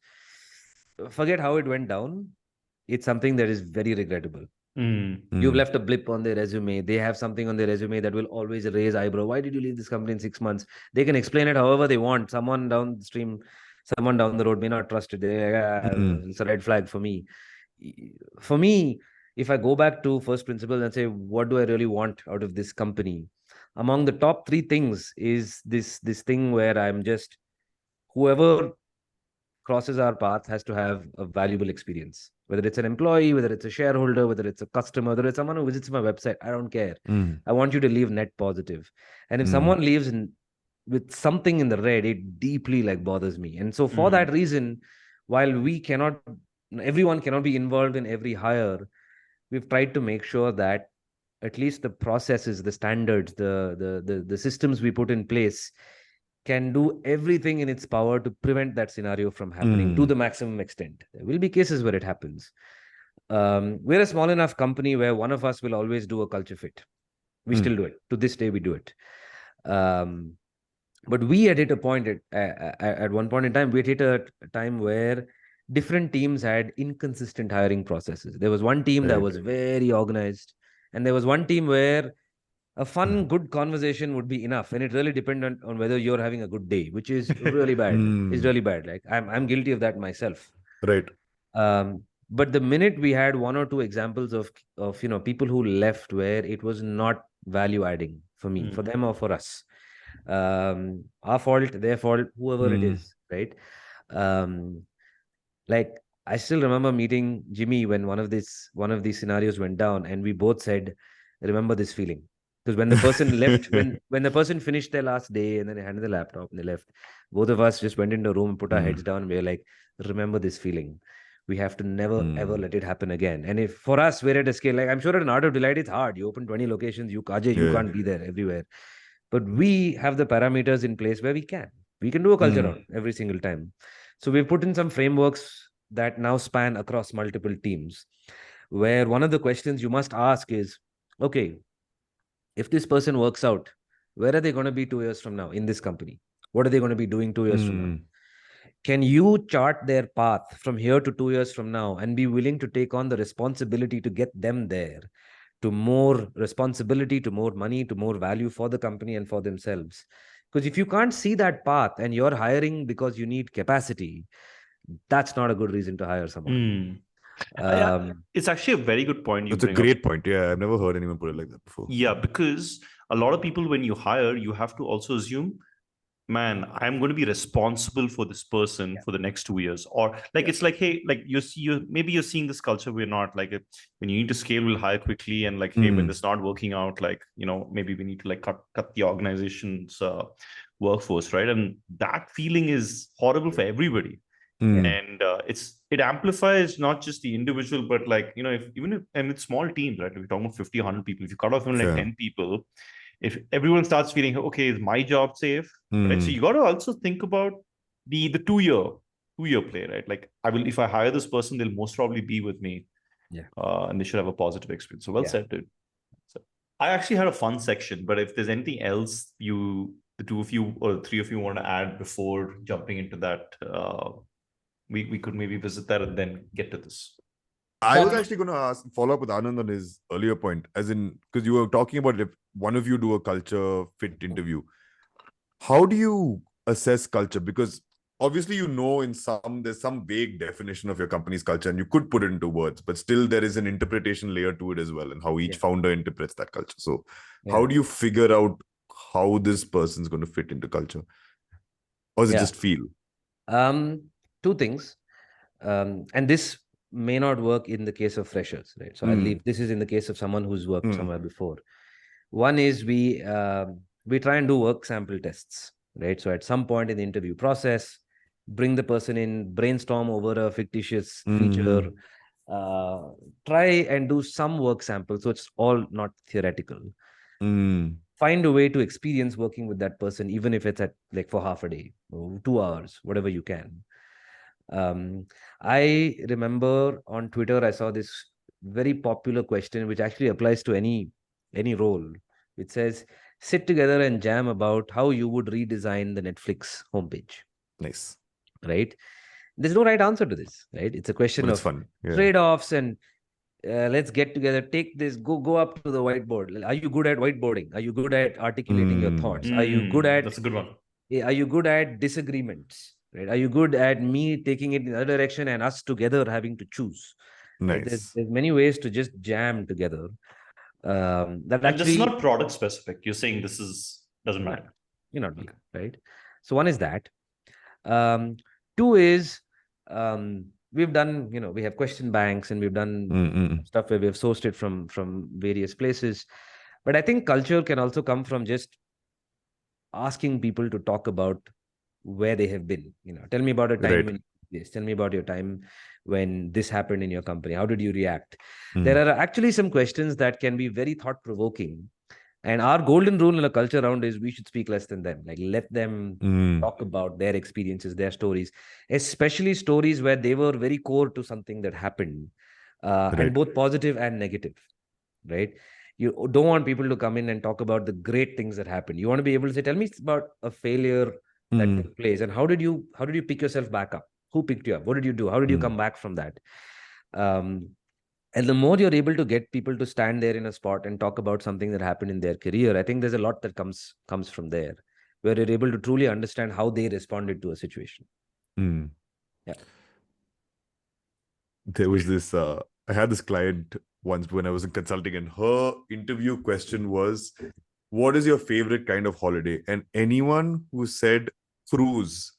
forget how it went down. It's something that is very regrettable. You've left a blip on their resume. They have something on their resume that will always raise eyebrow. Why did you leave this company in 6 months? They can explain it however they want. Someone down the road may not trust it. It's a red flag for me. For me, if I go back to first principles and say, what do I really want out of this company? Among the top 3 things is this thing where I'm just, whoever crosses our path has to have a valuable experience. Whether it's an employee, whether it's a shareholder, whether it's a customer, whether it's someone who visits my website, I don't care. I want you to leave net positive. And if someone leaves with something in the red, it deeply like bothers me. And so for that reason, while everyone cannot be involved in every hire, we've tried to make sure that at least the processes, the standards, the systems we put in place can do everything in its power to prevent that scenario from happening to the maximum extent. There will be cases where it happens. We're a small enough company where one of us will always do a culture fit. We still do it. To this day, we do it. But we had hit a point at one point in time, we had hit a time where different teams had inconsistent hiring processes. There was one team that was very organized, and there was one team where a fun, good conversation would be enough. And it really depended on whether you're having a good day, which is really bad. It's really bad. Like I'm guilty of that myself. Right. But the minute we had one or two examples of people who left where it was not value adding for me, for them or for us, our fault, their fault, whoever it is, right? um like, I still remember meeting Jimmy when one of these scenarios went down, and we both said, "Remember this feeling." Because when the person left, when the person finished their last day and then they handed the laptop and they left, both of us just went into a room and put our heads down, and we were like, "Remember this feeling. We have to never ever let it happen again." And if for us, we're at a scale, like, I'm sure at an Art of Delight, it's hard. You open 20 locations, you Ajay, you Yeah. can't be there everywhere. But we have the parameters in place where we can. We can do a culture round every single time. So we've put in some frameworks that now span across multiple teams, where one of the questions you must ask is, okay, if this person works out, where are they going to be 2 years from now in this company? What are they going to be doing 2 years from now? Can you chart their path from here to 2 years from now and be willing to take on the responsibility to get them there, to more responsibility, to more money, to more value for the company and for themselves? Because if you can't see that path and you're hiring because you need capacity, that's not a good reason to hire someone. It's actually a very good point you That's a bring up. great point. Yeah, I've never heard anyone put it like that before. Yeah, because a lot of people, when you hire, you have to also assume, man, I'm going to be responsible for this person for the next 2 years. Or like, it's like, hey, like maybe you're seeing this culture. We're not like, when you need to scale, we'll hire quickly. And like, hey, when it's not working out, like, maybe we need to like cut the organization's workforce, right? And that feeling is horrible for everybody. And it amplifies not just the individual, but like, and with small teams, right? If you're talking about 50, 100 people, if you cut off even like 10 people, if everyone starts feeling, okay, is my job safe? Right. So you got to also think about the 2 year play, right? Like, if I hire this person, they'll most probably be with me. Yeah. And they should have a positive experience. So well said, dude. So I actually had a fun section, but if there's anything else the two of you or the three of you want to add before jumping into that, we could maybe visit that and then get to this. I was actually going to follow up with Anand on his earlier point, as in, because you were talking about if one of you do a culture fit interview, how do you assess culture? Because obviously, there's some vague definition of your company's culture, and you could put it into words, but still there is an interpretation layer to it as well, and how each founder interprets that culture. So how do you figure out how this person's going to fit into culture? Or does it just feel? Two things. And this may not work in the case of freshers, right? So I'll leave. This is in the case of someone who's worked somewhere before. One is we try and do work sample tests, right? So at some point in the interview process, bring the person in, brainstorm over a fictitious feature, try and do some work sample. So it's all not theoretical. Find a way to experience working with that person, even if it's at like for half a day, or 2 hours, whatever you can. I remember on Twitter, I saw this very popular question, which actually applies to any role. It says, sit together and jam about how you would redesign the Netflix homepage. Nice. Right? There's no right answer to this, right? It's a question of trade-offs, and let's get together, take this, go up to the whiteboard. Are you good at whiteboarding? Are you good at articulating your thoughts? Are you good at... That's a good one. Are you good at disagreements? Right? Are you good at me taking it in the other direction and us together having to choose? Nice. Right? There's many ways to just jam together. And this is not product specific. You're saying this doesn't matter. You're not me, right? So one is that. Two is we've done, we have question banks, and we've done stuff where we've sourced it from various places. But I think culture can also come from just asking people to talk about where they have been. Tell me about a time when this. Tell me about your time when this happened in your company. How did you react? There are actually some questions that can be very thought-provoking. And our golden rule in a culture round is we should speak less than them. Like, let them talk about their experiences, their stories, especially stories where they were very core to something that happened, and both positive and negative, right? You don't want people to come in and talk about the great things that happened. You want to be able to say, tell me about a failure that took place, and how did you pick yourself back up? Who picked you up? What did you do? How did you come back from that? And the more you're able to get people to stand there in a spot and talk about something that happened in their career, I think there's a lot that comes from there, where you're able to truly understand how they responded to a situation. Yeah. there was this I had this client once when I was in consulting, and her interview question was, what is your favorite kind of holiday? And anyone who said cruise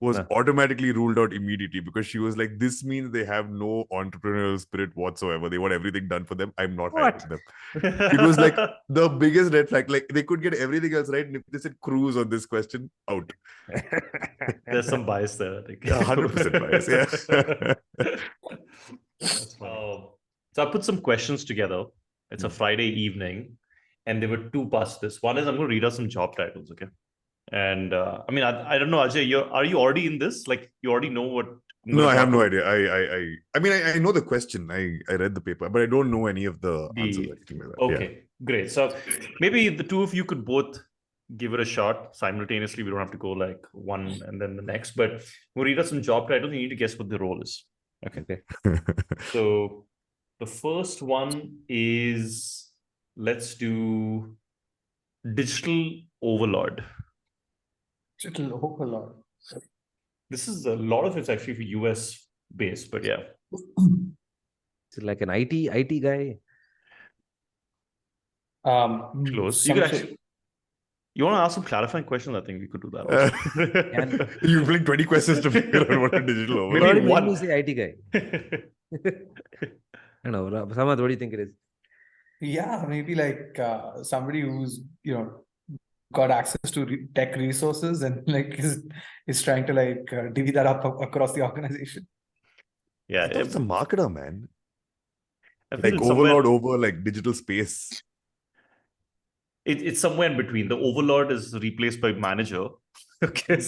was automatically ruled out immediately, because she was like, this means they have no entrepreneurial spirit whatsoever. They want everything done for them. I'm not hiring them. It was like the biggest red flag. Like, they could get everything else right, and if they said cruise on this question, out. There's some bias there, I think. 100% bias. Yeah. That's funny. So I put some questions together. It's a Friday evening, and there were two parts to this. One is I'm going to read out some job titles, okay? And I mean, I don't know, Ajay, are you already in this? Like, you already know what? No, I have no idea. I mean, I know the question. I read the paper, but I don't know any of the answers. Or anything like that. Okay, great. So maybe the two of you could both give it a shot simultaneously. We don't have to go like one and then the next, but we'll read out some job titles. You need to guess what the role is. Okay. So the first one is, let's do digital overlord. Digital overlord. This is a lot of it's actually for US based, but yeah. It's like an IT guy. Close. You could actually. You want to ask some clarifying questions? I think we could do that also. You bring 20 questions to figure out what a digital overlord. Maybe one. You say IT guy. I don't know. Samat, what do you think it is? Yeah, maybe like somebody who's, got access to tech resources and like is trying to like divvy that up across the organization. Yeah, it's a marketer, man. Like overlord over like digital space. It's somewhere in between. The overlord is replaced by manager. Okay,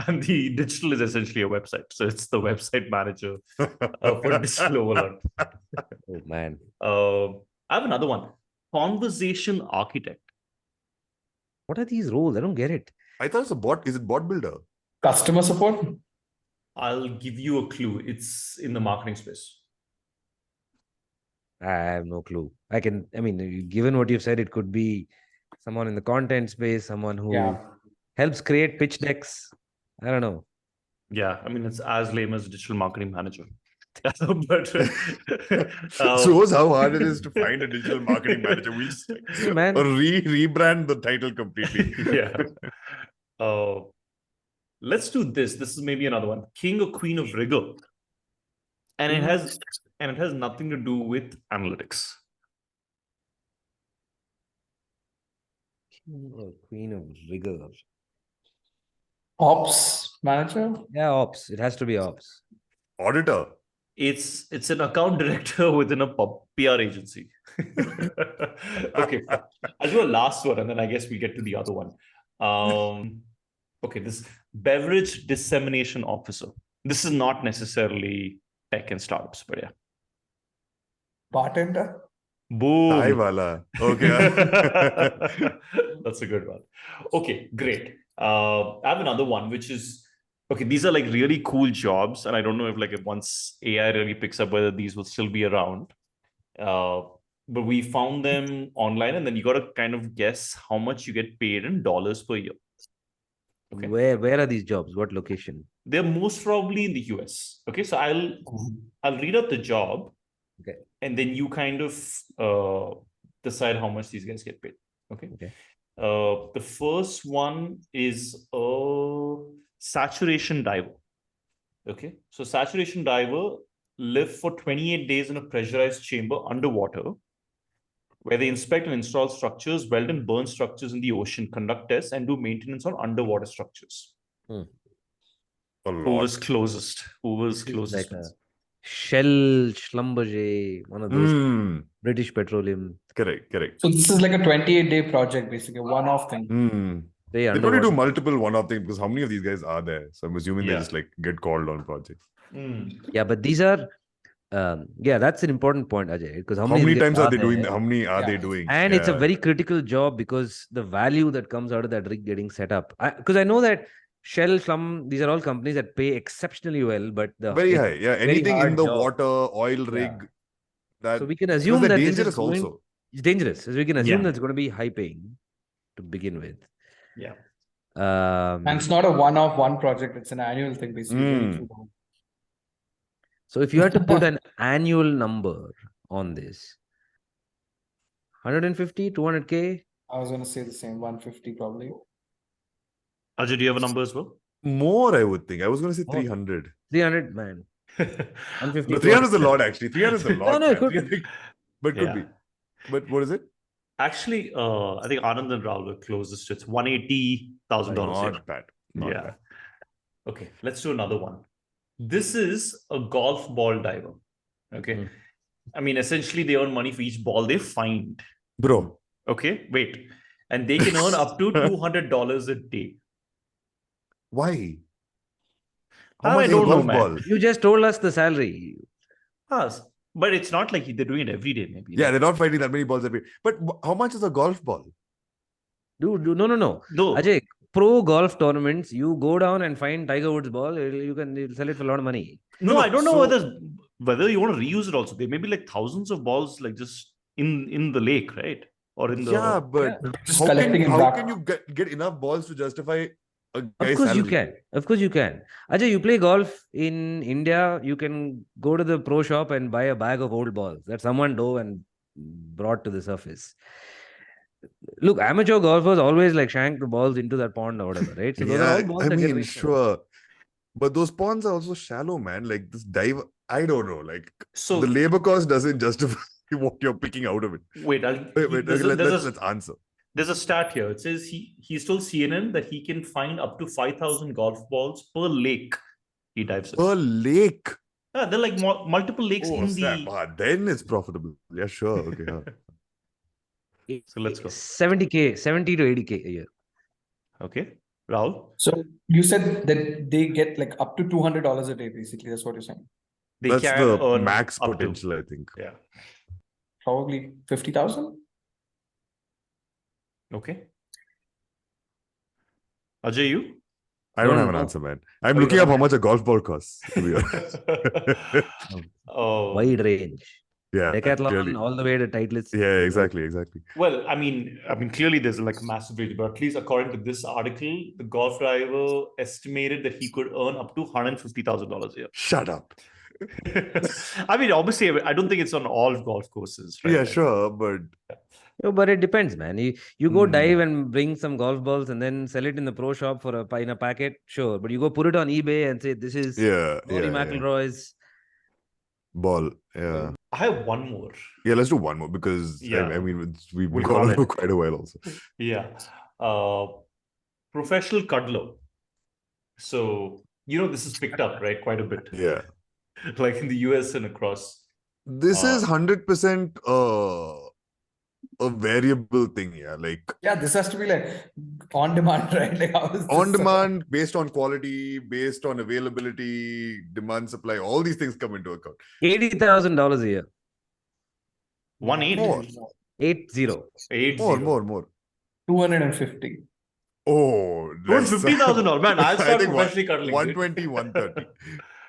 and the digital is essentially a website. So it's the website manager for digital overlord. Oh man. I have another one. Conversation architect. What are these roles? I don't get it. I thought it's a bot. Is it bot builder? Customer support? I'll give you a clue. It's in the marketing space. I have no clue. Given what you've said, it could be someone in the content space, someone who helps create pitch decks. I don't know. Yeah, I mean, it's as lame as digital marketing manager. But shows how hard it is to find a digital marketing manager. We'll just rebrand the title completely. Yeah. Let's do this. This is maybe another one. King or queen of rigor. And it has nothing to do with analytics. King or queen of rigor. Ops manager? Yeah, ops. It has to be ops. Auditor. It's an account director within a PR agency. Okay. I'll do a last one and then I guess we get to the other one. Okay, this beverage dissemination officer. This is not necessarily tech and startups, but yeah. Bartender? Boom. Chai wala. Okay. That's a good one. Okay, great. I have another one, which is, okay, these are like really cool jobs. And I don't know if once AI really picks up, whether these will still be around. But we found them online, and then you got to kind of guess how much you get paid in dollars per year. Okay. Where are these jobs? What location? They're most probably in the US. Okay, so I'll read out the job. Okay. And then you kind of decide how much these guys get paid. Okay. Okay. The first one is a saturation diver. Okay. So saturation diver live for 28 days in a pressurized chamber underwater, where they inspect and install structures, weld and burn structures in the ocean, conduct tests, and do maintenance on underwater structures. A Who lot. was closest? Like Shell, Schlumberger, one of those British Petroleum. Correct. So this is like a 28-day project, basically, a one-off thing. They probably do multiple one-off things, because how many of these guys are there? So I'm assuming they just like get called on projects. Yeah, but these are that's an important point, Ajay, because how many times are they doing? How many are they doing? And it's a very critical job, because the value that comes out of that rig getting set up. Because I know that Shell, these are all companies that pay exceptionally well, but very high. Yeah, anything in the water, oil rig. So we can assume that dangerous also. It's dangerous. So we can assume that it's going to be high paying to begin with. Yeah. And it's not a one-off one project. It's an annual thing, basically. So if you had to put an annual number on this, 150, 200K? I was going to say the same, 150 probably. Ajay, do you have a number as well? More, I would think. I was going to say More. 300. 300, man. 150. No, 300 is a lot, actually. 300 is a lot, No, man. could 300 but could be. But what is it? Actually, I think Anand and Rahul are closest. It's $180,000. Not bad. Not Yeah. bad. Okay, let's do another one. This is a golf ball diver. Okay. I mean, essentially, they earn money for each ball they find. Bro. Okay, wait. And they can earn up to $200 a day. Why? I is a don't know, golf man. ball? You just told us the salary. But it's not like they're doing it every day, maybe. Yeah, they're not finding that many balls every. But how much is a golf ball? Dude, no. No. Ajay, pro golf tournaments, you go down and find Tiger Woods ball, you can sell it for a lot of money. No, I don't know whether you want to reuse it also. There may be like thousands of balls like just in the lake, right? Or in the but Just how collecting it how back. can you get enough balls to justify a Of guy's course you salary? can. Of course you can. Ajay, you play golf in India, you can go to the pro shop and buy a bag of old balls that someone dove and brought to the surface. Look, amateur golfers always like shank the balls into that pond or whatever, right? So those are all balls I that get mean, recycled. sure. But those ponds are also shallow, man. Like this dive, I don't know. Like So the labor cost doesn't justify what you're picking out of it. wait, Let's answer. There's a stat here. It says he's told CNN that he can find up to 5,000 golf balls per lake he dives in. Per lake. There are like multiple lakes in snap. the. Then it's profitable. Yeah, sure. Okay. So let's go. 70K, 70 to 80K a year. Okay, Rahul. So you said that they get like up to $200 a day, basically. That's what you're saying. They That's can the earn max up to. potential, I think. Yeah. Probably 50,000. Okay. Ajay, you? I don't have an know. answer, man. I'm looking up how much a golf ball costs. To be honest. Wide range. Yeah. Decathlon Clearly. all the way to Titleist. Yeah, exactly. Well, I mean, clearly there's like a massive range, but at least according to this article, the golf driver estimated that he could earn up to $150,000 a year. Shut up. I mean, obviously, I don't think it's on all golf courses, right? Yeah, sure, but No, but it depends, man. You go dive and bring some golf balls and then sell it in the pro shop for in a packet, sure. But you go put it on eBay and say this is Rory McIlroy's ball. Yeah. I have one more. Yeah, let's do one more because I mean we've We'll gone call on it. for quite a while also. Yeah. Professional cuddler. So, this is picked up, right? Quite a bit. Yeah. Like in the US and across. This is 100% a variable thing, yeah. Like this has to be like on demand, right? Like how is on demand, based on quality, based on availability, demand, supply, all these things come into account. $80,000 a year. 180. 80. More. 250. Oh, $250,000, man. I'll start I think professionally cuddling. 120, 130.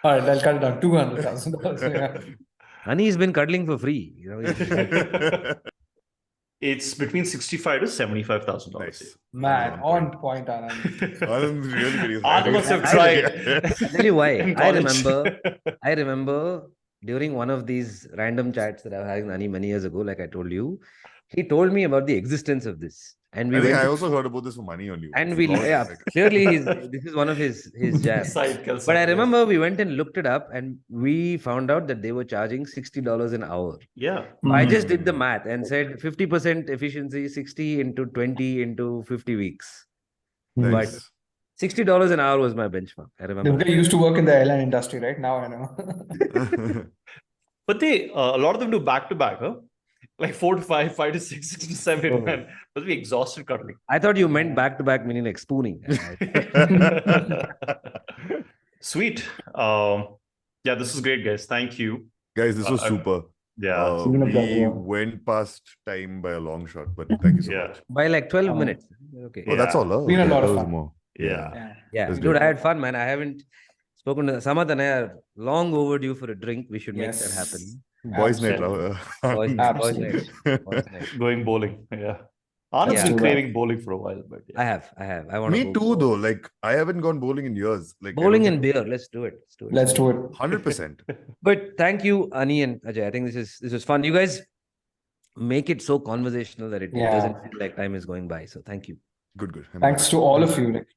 All right, I'll cut it down. $200,000. Yeah. Honey's been cuddling for free. It's between $65,000 to $75,000. Nice. Man, on point, Anand. Anand really getting his Anand mind must have right. tried. I'll tell you why. In I college. remember during one of these random chats that I was having with Ani many years ago, like I told you, he told me about the existence of this. And we I also heard about this for money on you. and clearly this is one of his jams. But I remember we went and looked it up and we found out that they were charging $60 an hour. Yeah. So I just did the math and said 50% efficiency, 60 into 20 into 50 weeks. Nice. But $60 an hour was my benchmark. I remember. They used to work in the airline industry, right? Now I know. But a lot of them do back to back, huh? Like 4 to 5, 5 to 6, 6 to 7, man. Must be exhausted cuddling. I thought you meant back to back, meaning like spooning. Sweet. This is great, guys. Thank you. Guys, this was super. Yeah. We went past time by a long shot, but thank you so much. By like 12 minutes. Okay. Oh, that's all. Been a lot of that was fun. more. Yeah. Dude, I had fun, man. I haven't spoken to Samat and I are long overdue for a drink. We should make that happen. Boys' night. Boys night. Going bowling. Yeah. Anand's Yeah. been too craving bowling for a while, but I yeah. have. I want to Me too, though. Like, I haven't gone bowling in years. Like, I Bowling don't and think- beer. Let's do it. 100%. But thank you, Ani and Ajay. I think this is fun. You guys make it so conversational that it Yeah. doesn't feel like time is going by. So thank you. Good. I'm Thanks glad. to all of you. Like,